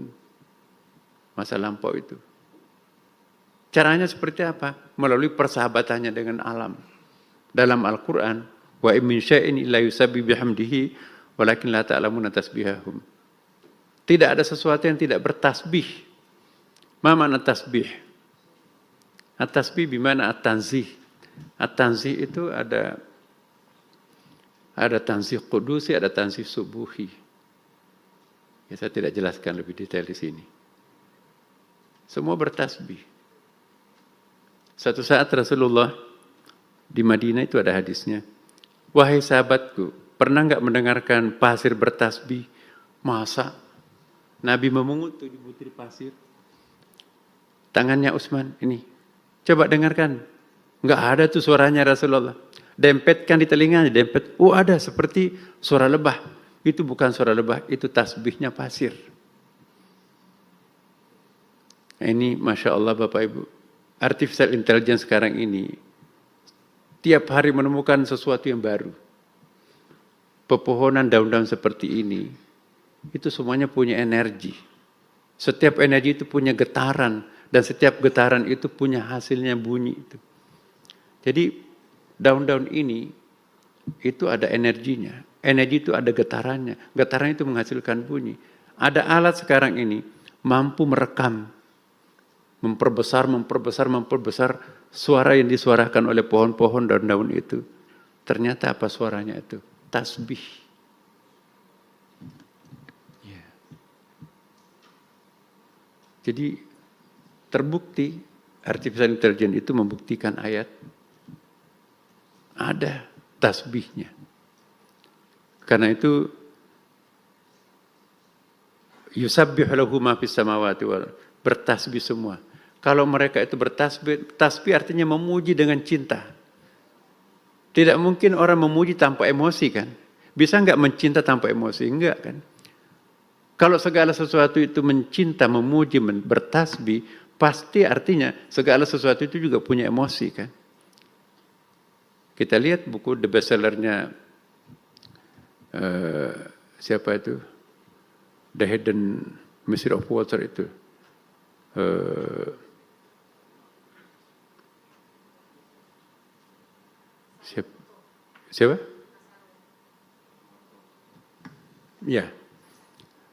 masa lampau itu. Caranya seperti apa? Melalui persahabatannya dengan alam. Dalam Al-Quran, wa in min syai'in illa yusabbihu bihamdihi walakin la ta'lamuna tasbihahum. Tidak ada sesuatu yang tidak bertasbih. Ma makna tasbih? At-tasbih bimana at-tanzih. At-tanzih itu ada tanzih qudusi, ada tanzih subuhi. Ya, saya tidak jelaskan lebih detail di sini. Semua bertasbih. Suatu saat Rasulullah di Madinah itu ada hadisnya. Wahai sahabatku, pernah nggak mendengarkan pasir bertasbih? Masa? Nabi memungut 7 butir pasir. Tangannya Utsman ini. Coba dengarkan. Nggak ada tuh suaranya Rasulullah. Dempetkan di telinganya, dempet. Oh ada, seperti suara lebah. Itu bukan suara lebah, itu tasbihnya pasir. Ini Masya Allah Bapak Ibu. Artificial intelligence sekarang ini tiap hari menemukan sesuatu yang baru. Pepohonan daun-daun seperti ini, itu semuanya punya energi. Setiap energi itu punya getaran, dan setiap getaran itu punya hasilnya bunyi itu. Jadi daun-daun ini, itu ada energinya. Energi itu ada getarannya. Getaran itu menghasilkan bunyi. Ada alat sekarang ini, mampu merekam, memperbesar suara yang disuarakan oleh pohon-pohon dan daun itu. Ternyata apa suaranya itu? Tasbih. Ya. Jadi terbukti artificial intelligence itu membuktikan ayat ada tasbihnya. Karena itu yusabbihu lahu ma fis samawati wal bertasbih semua. Kalau mereka itu bertasbih, tasbih artinya memuji dengan cinta. Tidak mungkin orang memuji tanpa emosi kan? Bisa enggak mencinta tanpa emosi? Enggak kan? Kalau segala sesuatu itu mencinta, memuji, bertasbih, pasti artinya segala sesuatu itu juga punya emosi kan? Kita lihat buku the bestsellernya siapa itu? The Hidden Mystery of Water itu. Siapa? Ya,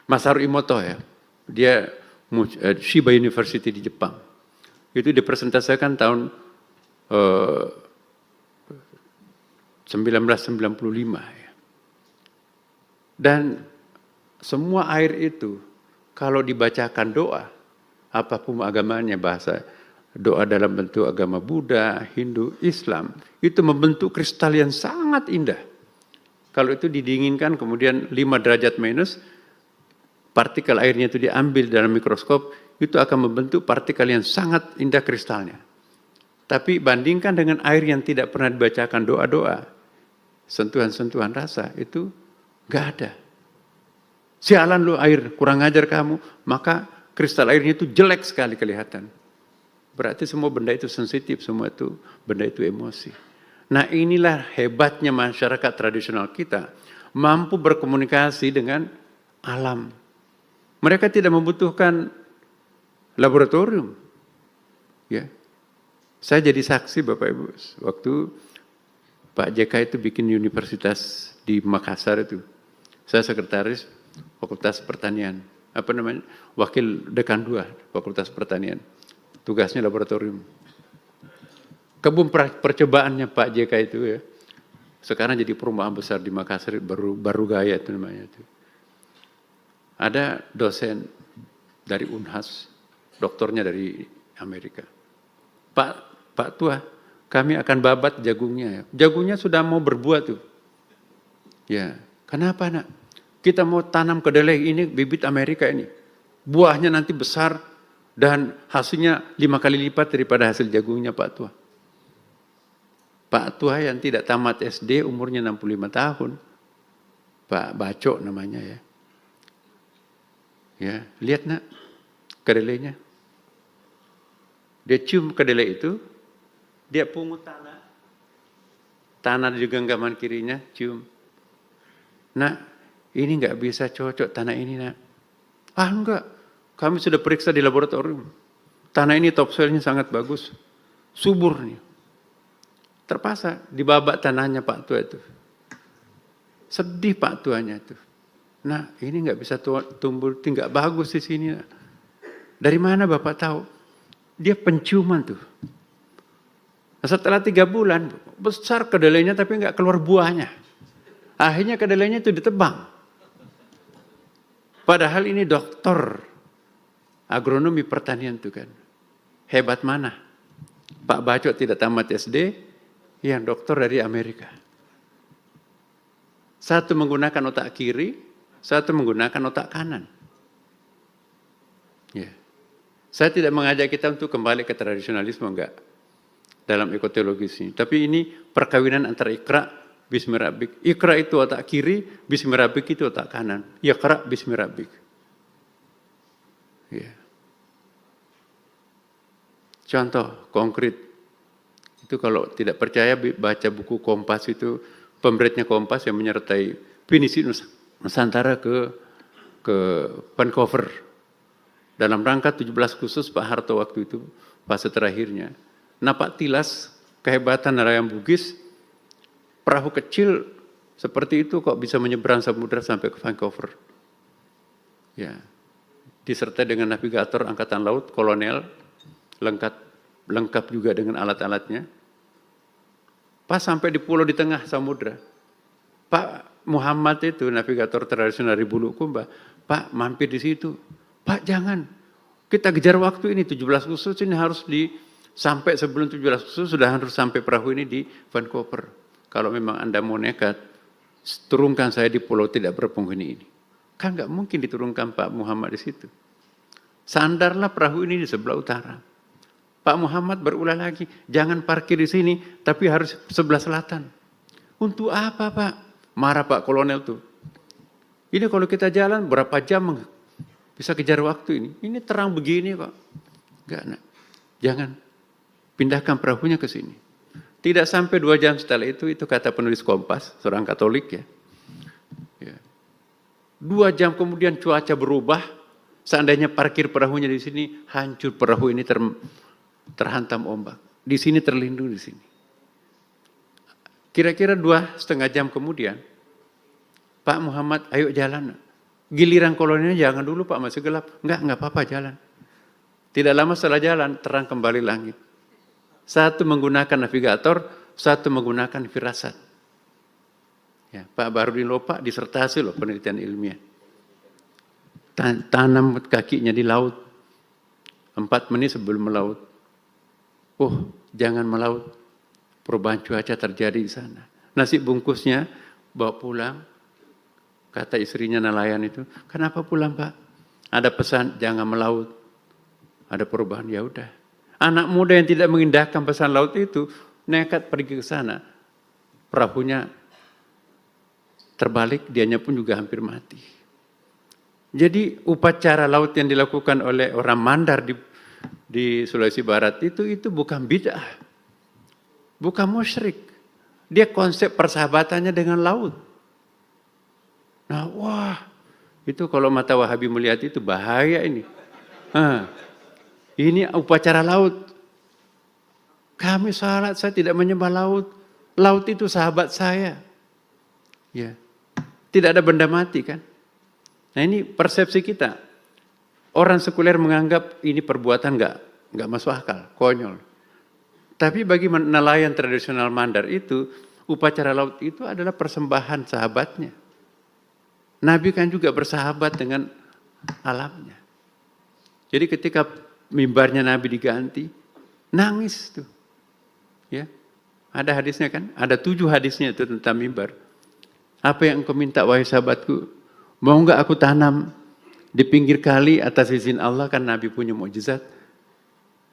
Masaru Emoto ya. Dia Shiba University di Jepang. Itu dipresentasikan tahun 1995 ya. Dan semua air itu kalau dibacakan doa, apapun agamanya, bahasa doa dalam bentuk agama Buddha, Hindu, Islam, itu membentuk kristal yang sangat indah. Kalau itu didinginkan kemudian 5 derajat minus, partikel airnya itu diambil dalam mikroskop, itu akan membentuk partikel yang sangat indah kristalnya. Tapi bandingkan dengan air yang tidak pernah dibacakan doa-doa, sentuhan-sentuhan rasa, itu nggak ada. Sialan lu air, kurang ajar kamu, maka kristal airnya itu jelek sekali kelihatan. Berarti semua benda itu sensitif, semua itu benda itu emosi. Nah inilah hebatnya masyarakat tradisional kita, mampu berkomunikasi dengan alam. Mereka tidak membutuhkan laboratorium. Ya. Saya jadi saksi Bapak Ibu, waktu Pak JK itu bikin universitas di Makassar itu. Saya sekretaris Fakultas Pertanian. Apa namanya? Wakil Dekan 2 Fakultas Pertanian. Tugasnya laboratorium. Kebun percobaannya Pak JK itu ya. Sekarang jadi perumahan besar di Makassar, baru gaya itu namanya itu. Ada dosen dari Unhas, doktornya dari Amerika. Pak Tua, kami akan babat jagungnya. Jagungnya sudah mau berbuah tuh. Ya, kenapa nak? Kita mau tanam kedelai ini bibit Amerika ini. Buahnya nanti besar dan hasilnya 5 kali lipat daripada hasil jagungnya Pak Tua. Pak Tua yang tidak tamat SD umurnya 65 tahun. Pak Bacok namanya ya. Ya, lihat nak kedelainya. Dia cium kedelai itu, dia pungut tanah. Tanah di genggaman kirinya cium. Nak, ini enggak bisa cocok tanah ini nak. Ah enggak, kami sudah periksa di laboratorium. Tanah ini topsoilnya sangat bagus. Subur nih. Terpaksa dibabat tanahnya Pak Tua itu. Sedih Pak Tuanya itu. Nah ini nggak bisa tumbuh, nggak bagus di sini. Dari mana Bapak tahu? Dia penciuman tuh. Nah, setelah 3 bulan besar kedelainya tapi nggak keluar buahnya. Akhirnya kedelainya itu ditebang. Padahal ini doktor agronomi pertanian tuh kan. Hebat mana? Pak Bacok tidak tamat SD. Yang dokter dari Amerika. Satu menggunakan otak kiri, satu menggunakan otak kanan. Ya. Saya tidak mengajak kita untuk kembali ke tradisionalisme, enggak. Dalam ekoteologis ini. Tapi ini perkawinan antara Iqra, Bismi Rabbik. Iqra itu otak kiri, Bismi Rabbik itu otak kanan. Iqra, Bismi Rabbik. Ya. Contoh konkret. Itu kalau tidak percaya baca buku Kompas itu, pemberitnya Kompas yang menyertai Pinisi Nusantara ke Vancouver. Dalam rangka 17 khusus Pak Harto waktu itu, fase terakhirnya. Napak tilas kehebatan nelayan Bugis, perahu kecil seperti itu kok bisa menyeberang samudera sampai ke Vancouver. Ya. Disertai dengan navigator angkatan laut, kolonel, lengkap juga dengan alat-alatnya. Pas sampai di pulau di tengah samudra, Pak Muhammad itu navigator tradisional dari Bulukumba, Pak mampir di situ. Pak jangan, kita kejar waktu ini 17 khusus ini harus sampai sebelum 17 khusus sudah harus sampai perahu ini di Vancouver. Kalau memang Anda mau nekat, turunkan saya di pulau tidak berpenghuni ini. Kan nggak mungkin diturunkan Pak Muhammad di situ. Sandarlah perahu ini di sebelah utara. Pak Muhammad berulah lagi, jangan parkir di sini, tapi harus sebelah selatan. Untuk apa Pak? Marah Pak Kolonel tuh. Ini kalau kita jalan berapa jam bisa kejar waktu ini? Ini terang begini kok. Enggak nak. Jangan. Pindahkan perahunya ke sini. Tidak sampai 2 jam setelah itu kata penulis Kompas, seorang Katolik ya. 2 jam kemudian cuaca berubah. Seandainya parkir perahunya di sini, hancur perahu ini terhantam ombak. Di sini terlindung di sini. Kira-kira 2,5 jam kemudian, Pak Muhammad, ayo jalan. Giliran kolonelnya jangan dulu Pak, masih gelap. Enggak apa-apa jalan. Tidak lama setelah jalan, terang kembali langit. Satu menggunakan navigator, satu menggunakan firasat. Ya, Pak Barudin Lopa disertasi loh penelitian ilmiah. Tanam kakinya di laut. 4 menit sebelum melaut. Oh, jangan melaut. Perubahan cuaca terjadi di sana. Nasi bungkusnya bawa pulang. Kata istrinya nelayan itu, kenapa pulang Pak? Ada pesan, jangan melaut. Ada perubahan, ya udah. Anak muda yang tidak mengindahkan pesan laut itu, nekat pergi ke sana. Perahunya terbalik, dianya pun juga hampir mati. Jadi upacara laut yang dilakukan oleh orang Mandar di Sulawesi Barat itu bukan bid'ah, bukan musyrik. Dia konsep persahabatannya dengan laut. Nah, wah, itu kalau mata Wahabi melihat itu bahaya ini. Ini upacara laut. Kami salat, saya tidak menyembah laut. Laut itu sahabat saya. Ya. Tidak ada benda mati kan. Nah ini persepsi kita. Orang sekuler menganggap ini perbuatan nggak masuk akal, konyol. Tapi bagi nelayan tradisional Mandar itu, upacara laut itu adalah persembahan sahabatnya. Nabi kan juga bersahabat dengan alamnya. Jadi ketika mimbarnya Nabi diganti, nangis tuh. Ya. Ada hadisnya kan? Ada 7 hadisnya itu tentang mimbar. Apa yang engkau minta wahai sahabatku? Mau enggak aku tanam di pinggir kali atas izin Allah, kan Nabi punya mukjizat.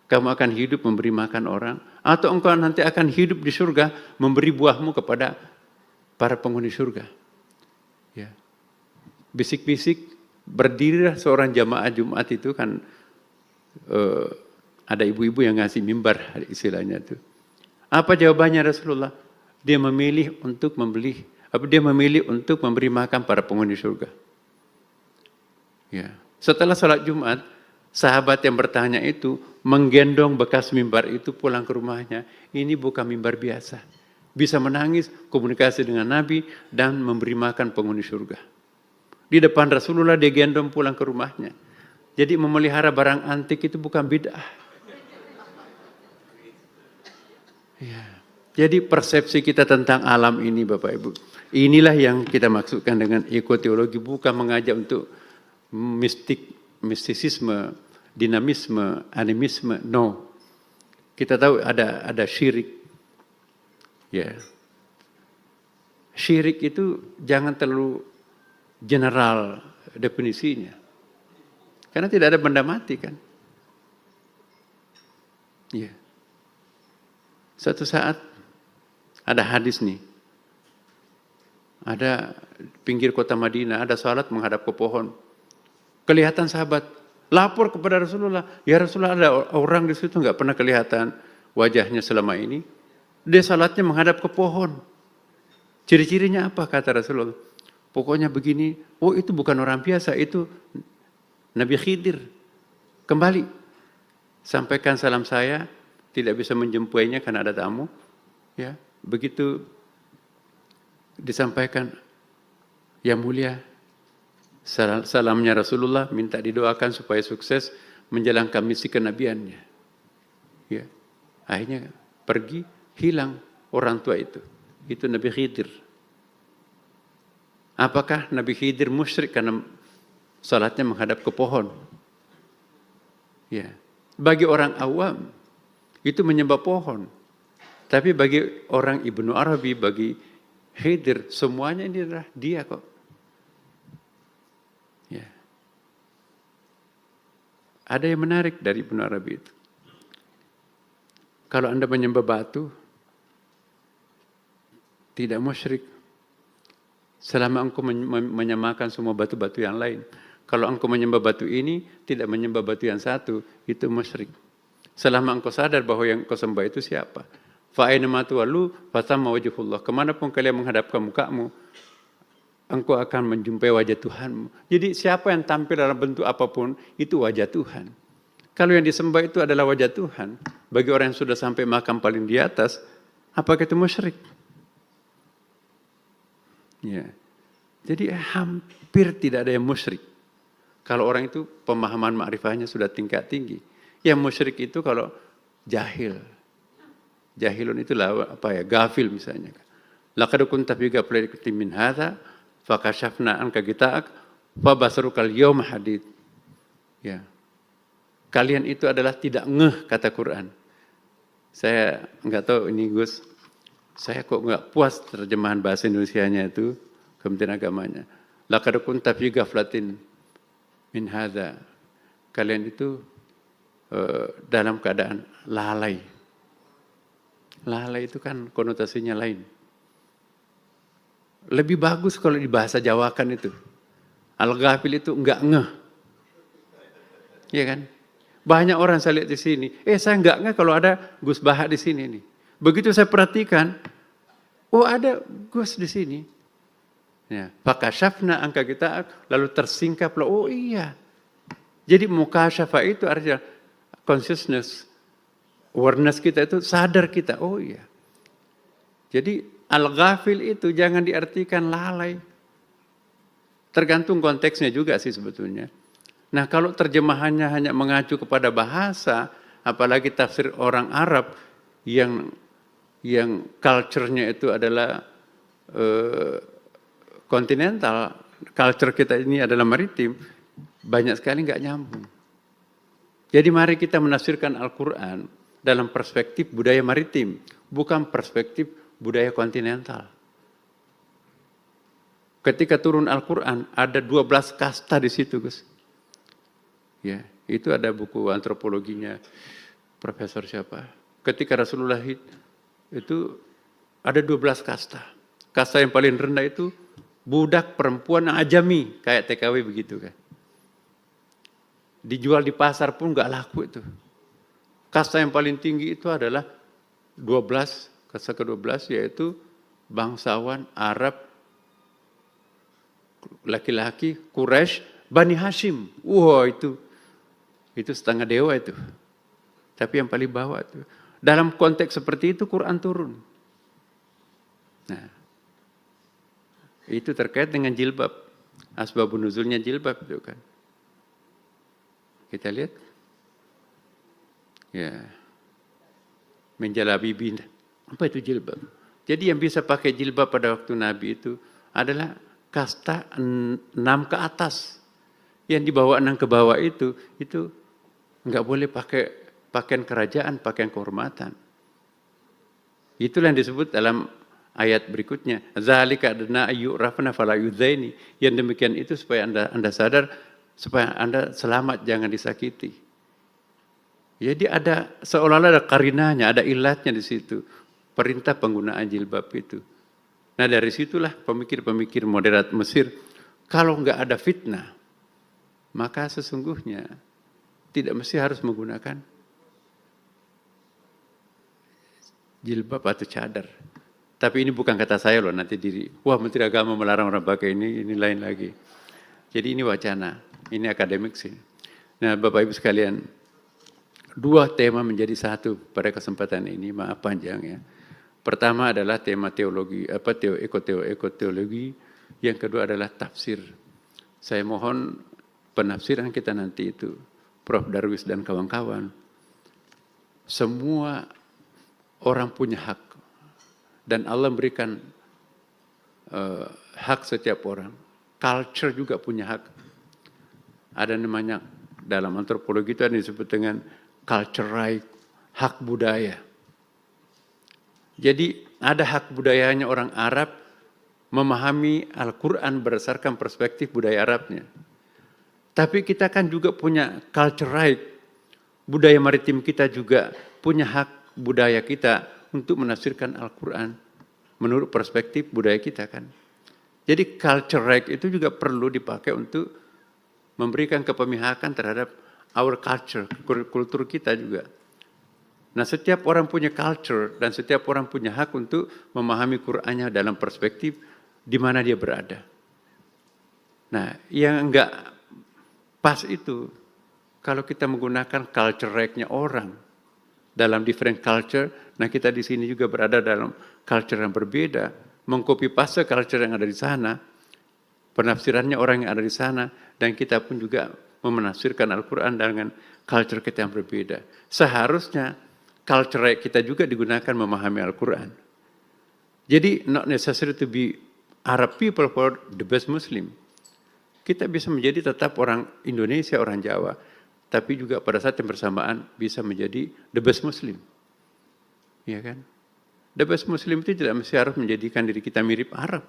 Kamu akan hidup memberi makan orang. Atau engkau nanti akan hidup di surga memberi buahmu kepada para penghuni surga. Ya. Bisik-bisik, berdirilah seorang jamaah Jumat itu kan ada ibu-ibu yang ngasih mimbar istilahnya itu. Apa jawabannya Rasulullah? Dia memilih untuk memberi makan para penghuni surga. Ya. Setelah sholat Jumat, sahabat yang bertanya itu menggendong bekas mimbar itu pulang ke rumahnya. Ini bukan mimbar biasa. Bisa menangis, komunikasi dengan Nabi, dan memberi makan penghuni surga. Di depan Rasulullah dia gendong pulang ke rumahnya. Jadi memelihara barang antik itu bukan bid'ah. Ya. Jadi persepsi kita tentang alam ini Bapak Ibu. Inilah yang kita maksudkan dengan ekoteologi, bukan mengajak untuk mistisisme, dinamisme, animisme. No. Kita tahu ada syirik. Ya. Syirik itu jangan terlalu general definisinya. Karena tidak ada benda mati kan. Ya. Suatu saat ada hadis nih. Ada pinggir kota Madinah, ada salat menghadap ke pohon. Kelihatan sahabat lapor kepada Rasulullah, ya Rasulullah ada orang di situ nggak pernah kelihatan wajahnya selama ini. Dia salatnya menghadap ke pohon. Ciri-cirinya apa kata Rasulullah? Pokoknya begini, oh itu bukan orang biasa, itu Nabi Khidir. Kembali, sampaikan salam saya, tidak bisa menjumpuinya karena ada tamu. Ya, begitu disampaikan, yang mulia, salamnya Rasulullah, minta didoakan supaya sukses menjalankan misi kenabiannya. Ya, akhirnya pergi, hilang orang tua itu. Itu Nabi Khidir. Apakah Nabi Khidir musyrik karena salatnya menghadap ke pohon? Ya, bagi orang awam itu menyembah pohon. Tapi bagi orang Ibnu Arabi, bagi Khidir, semuanya ini adalah dia kok. Ya. Ada yang menarik dari Ibnu Arabi itu. Kalau Anda menyembah batu, tidak musyrik. Selama engkau menyamakan semua batu-batu yang lain. Kalau engkau menyembah batu ini, tidak menyembah batu yang satu, itu musyrik. Selama engkau sadar bahwa yang engkau sembah itu siapa. Fa'ainama tuwallu fatamma wajhullah. Kemanapun kalian menghadapkan mukamu, engkau akan menjumpai wajah Tuhanmu. Jadi siapa yang tampil dalam bentuk apapun, itu wajah Tuhan. Kalau yang disembah itu adalah wajah Tuhan, bagi orang yang sudah sampai makam paling di atas, apakah itu musyrik? Ya. Jadi hampir tidak ada yang musyrik. Kalau orang itu pemahaman ma'rifahnya sudah tingkat tinggi. Yang musyrik itu kalau jahil. Jahilun itulah apa ya, gafil misalnya. Laqad kunta fi ghaflatin min hadza fakashafna anka ghita'ak fabasarukal yawma hadid. Ya. Kalian itu adalah tidak ngeh kata Quran. Saya enggak tahu ini Gus. Saya kok enggak puas terjemahan bahasa Indonesianya itu, Kementerian Agamanya. Laqad kunta fi ghaflatin min hadza. Kalian itu dalam keadaan lalai. Lalai itu kan konotasinya lain. Lebih bagus kalau di bahasa Jawakan itu. Al-ghafil itu enggak ngeh. Iya kan? Banyak orang saya lihat di sini. Saya enggak ngeh kalau ada Gus Baha di sini nih. Begitu saya perhatikan, oh ada Gus di sini. Ya, fakashafna angka kita lalu tersingkaplah. Oh iya. Jadi mukasyafa itu artinya consciousness, awareness kita itu sadar kita. Oh iya. Jadi al-ghafil itu jangan diartikan lalai. Tergantung konteksnya juga sih sebetulnya. Nah, kalau terjemahannya hanya mengacu kepada bahasa, apalagi tafsir orang Arab yang culture-nya itu adalah kontinental, culture kita ini adalah maritim, banyak sekali nggak nyambung. Jadi mari kita menafsirkan Al-Quran dalam perspektif budaya maritim, bukan perspektif budaya kontinental. Ketika turun Al-Quran, ada 12 kasta di situ, Gus. Ya, itu ada buku antropologinya Profesor siapa. Ketika Rasulullah itu ada 12 kasta. Kasta yang paling rendah itu budak perempuan ajami, kayak TKW begitu kan. Dijual di pasar pun nggak laku itu. Kasta yang paling tinggi itu adalah 12, kasta ke-12 yaitu bangsawan Arab, laki-laki, Quraisy, Bani Hashim. Wah itu setengah dewa itu. Tapi yang paling bawah itu. Dalam konteks seperti itu Quran turun. Nah, itu terkait dengan jilbab. Asbabun nuzulnya jilbab itu kan. Kita lihat. Ya. Menjalabibin. Apa itu jilbab? Jadi yang bisa pakai jilbab pada waktu Nabi itu adalah kasta 6 ke atas. Yang di bawah 6 ke bawah itu enggak boleh pakai pakaian kerajaan, pakaian kehormatan. Itulah yang disebut dalam ayat berikutnya. Zalika adna ayyurafna fala yudzaini. Yang demikian itu supaya Anda sadar, supaya Anda selamat, jangan disakiti. Jadi ada seolah-olah ada karinanya, ada ilatnya di situ. Perintah penggunaan jilbab itu. Nah dari situlah pemikir-pemikir moderat Mesir, kalau enggak ada fitnah, maka sesungguhnya tidak mesti harus menggunakan jilbab atau cadar. Tapi ini bukan kata saya loh, nanti wah Menteri Agama melarang orang pakai ini lain lagi. Jadi ini wacana, ini akademik sih. Nah Bapak Ibu sekalian, 2 tema menjadi satu pada kesempatan ini, maaf panjang ya. Pertama adalah tema teologi, ekoteologi, yang kedua adalah tafsir. Saya mohon penafsiran kita nanti itu, Prof. Darwis dan kawan-kawan, semua orang punya hak. Dan Allah memberikan hak setiap orang. Culture juga punya hak. Ada namanya, dalam antropologi itu ada disebut dengan culture right, hak budaya. Jadi ada hak budayanya orang Arab memahami Al-Quran berdasarkan perspektif budaya Arabnya. Tapi kita kan juga punya culture right. Budaya maritim kita juga punya hak budaya kita untuk menafsirkan Al-Quran menurut perspektif budaya kita kan. Jadi culture right itu juga perlu dipakai untuk memberikan kepemihakan terhadap our culture, kultur kita juga. Nah setiap orang punya culture dan setiap orang punya hak untuk memahami Qur'annya dalam perspektif di mana dia berada. Nah yang enggak pas itu kalau kita menggunakan culture right-nya orang dalam different culture, nah kita di sini juga berada dalam culture yang berbeda, mengcopy paste culture yang ada di sana, penafsirannya orang yang ada di sana, dan kita pun juga menafsirkan Al-Quran dengan culture kita yang berbeda. Seharusnya culture kita juga digunakan memahami Al-Quran. Jadi not necessary to be Arab people for the best Muslim. Kita bisa menjadi tetap orang Indonesia, orang Jawa, tapi juga pada saat yang bersamaan bisa menjadi the best Muslim. Ya kan? The best Muslim itu tidak mesti harus menjadikan diri kita mirip Arab.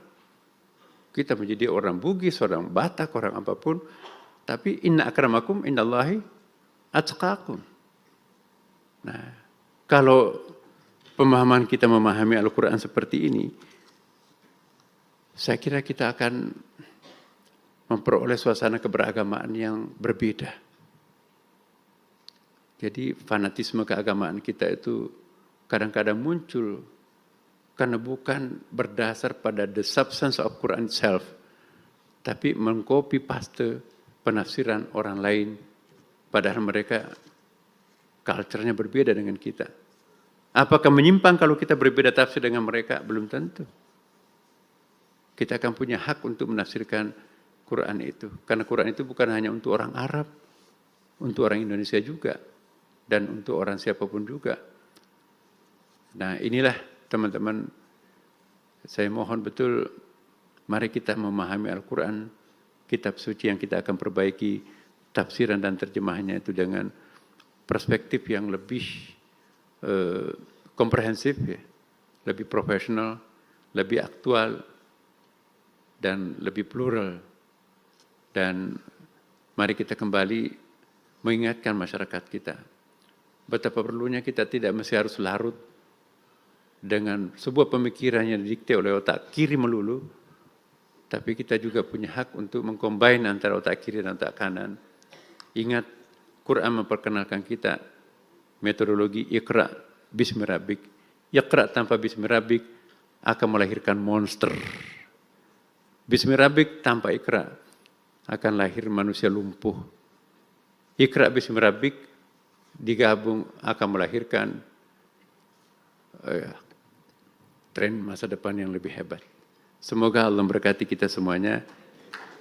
Kita menjadi orang Bugis, orang Batak, orang apapun. Tapi inna akramakum indallahi atqakum. Nah, kalau pemahaman kita memahami Al-Quran seperti ini, saya kira kita akan memperoleh suasana keberagamaan yang berbeda. Jadi fanatisme keagamaan kita itu kadang-kadang muncul karena bukan berdasar pada the substance of Quran itself, tapi mengcopy paste penafsiran orang lain, padahal mereka culture-nya berbeda dengan kita. Apakah menyimpang kalau kita berbeda tafsir dengan mereka? Belum tentu. Kita akan punya hak untuk menafsirkan Quran itu. Karena Quran itu bukan hanya untuk orang Arab, untuk orang Indonesia juga, dan untuk orang siapapun juga. Nah, inilah teman-teman, saya mohon betul, mari kita memahami Al-Quran, kitab suci yang kita akan perbaiki tafsiran dan terjemahannya itu dengan perspektif yang lebih komprehensif, ya, lebih profesional, lebih aktual, dan lebih plural. Dan mari kita kembali mengingatkan masyarakat kita betapa perlunya kita tidak mesti harus larut dengan sebuah pemikiran yang didikte oleh otak kiri melulu, tapi kita juga punya hak untuk mengcombine antara otak kiri dan otak kanan. Ingat, Quran memperkenalkan kita metodologi Iqra bismi rabbik. Iqra tanpa bismi rabbik akan melahirkan monster. Bismi rabbik tanpa Iqra akan lahir manusia lumpuh. Iqra bismi rabbik digabung akan melahirkan tren masa depan yang lebih hebat. Semoga Allah memberkati kita semuanya,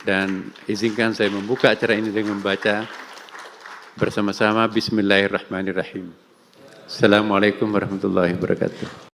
dan izinkan saya membuka acara ini dengan membaca bersama-sama Bismillahirrahmanirrahim. Assalamualaikum warahmatullahi wabarakatuh.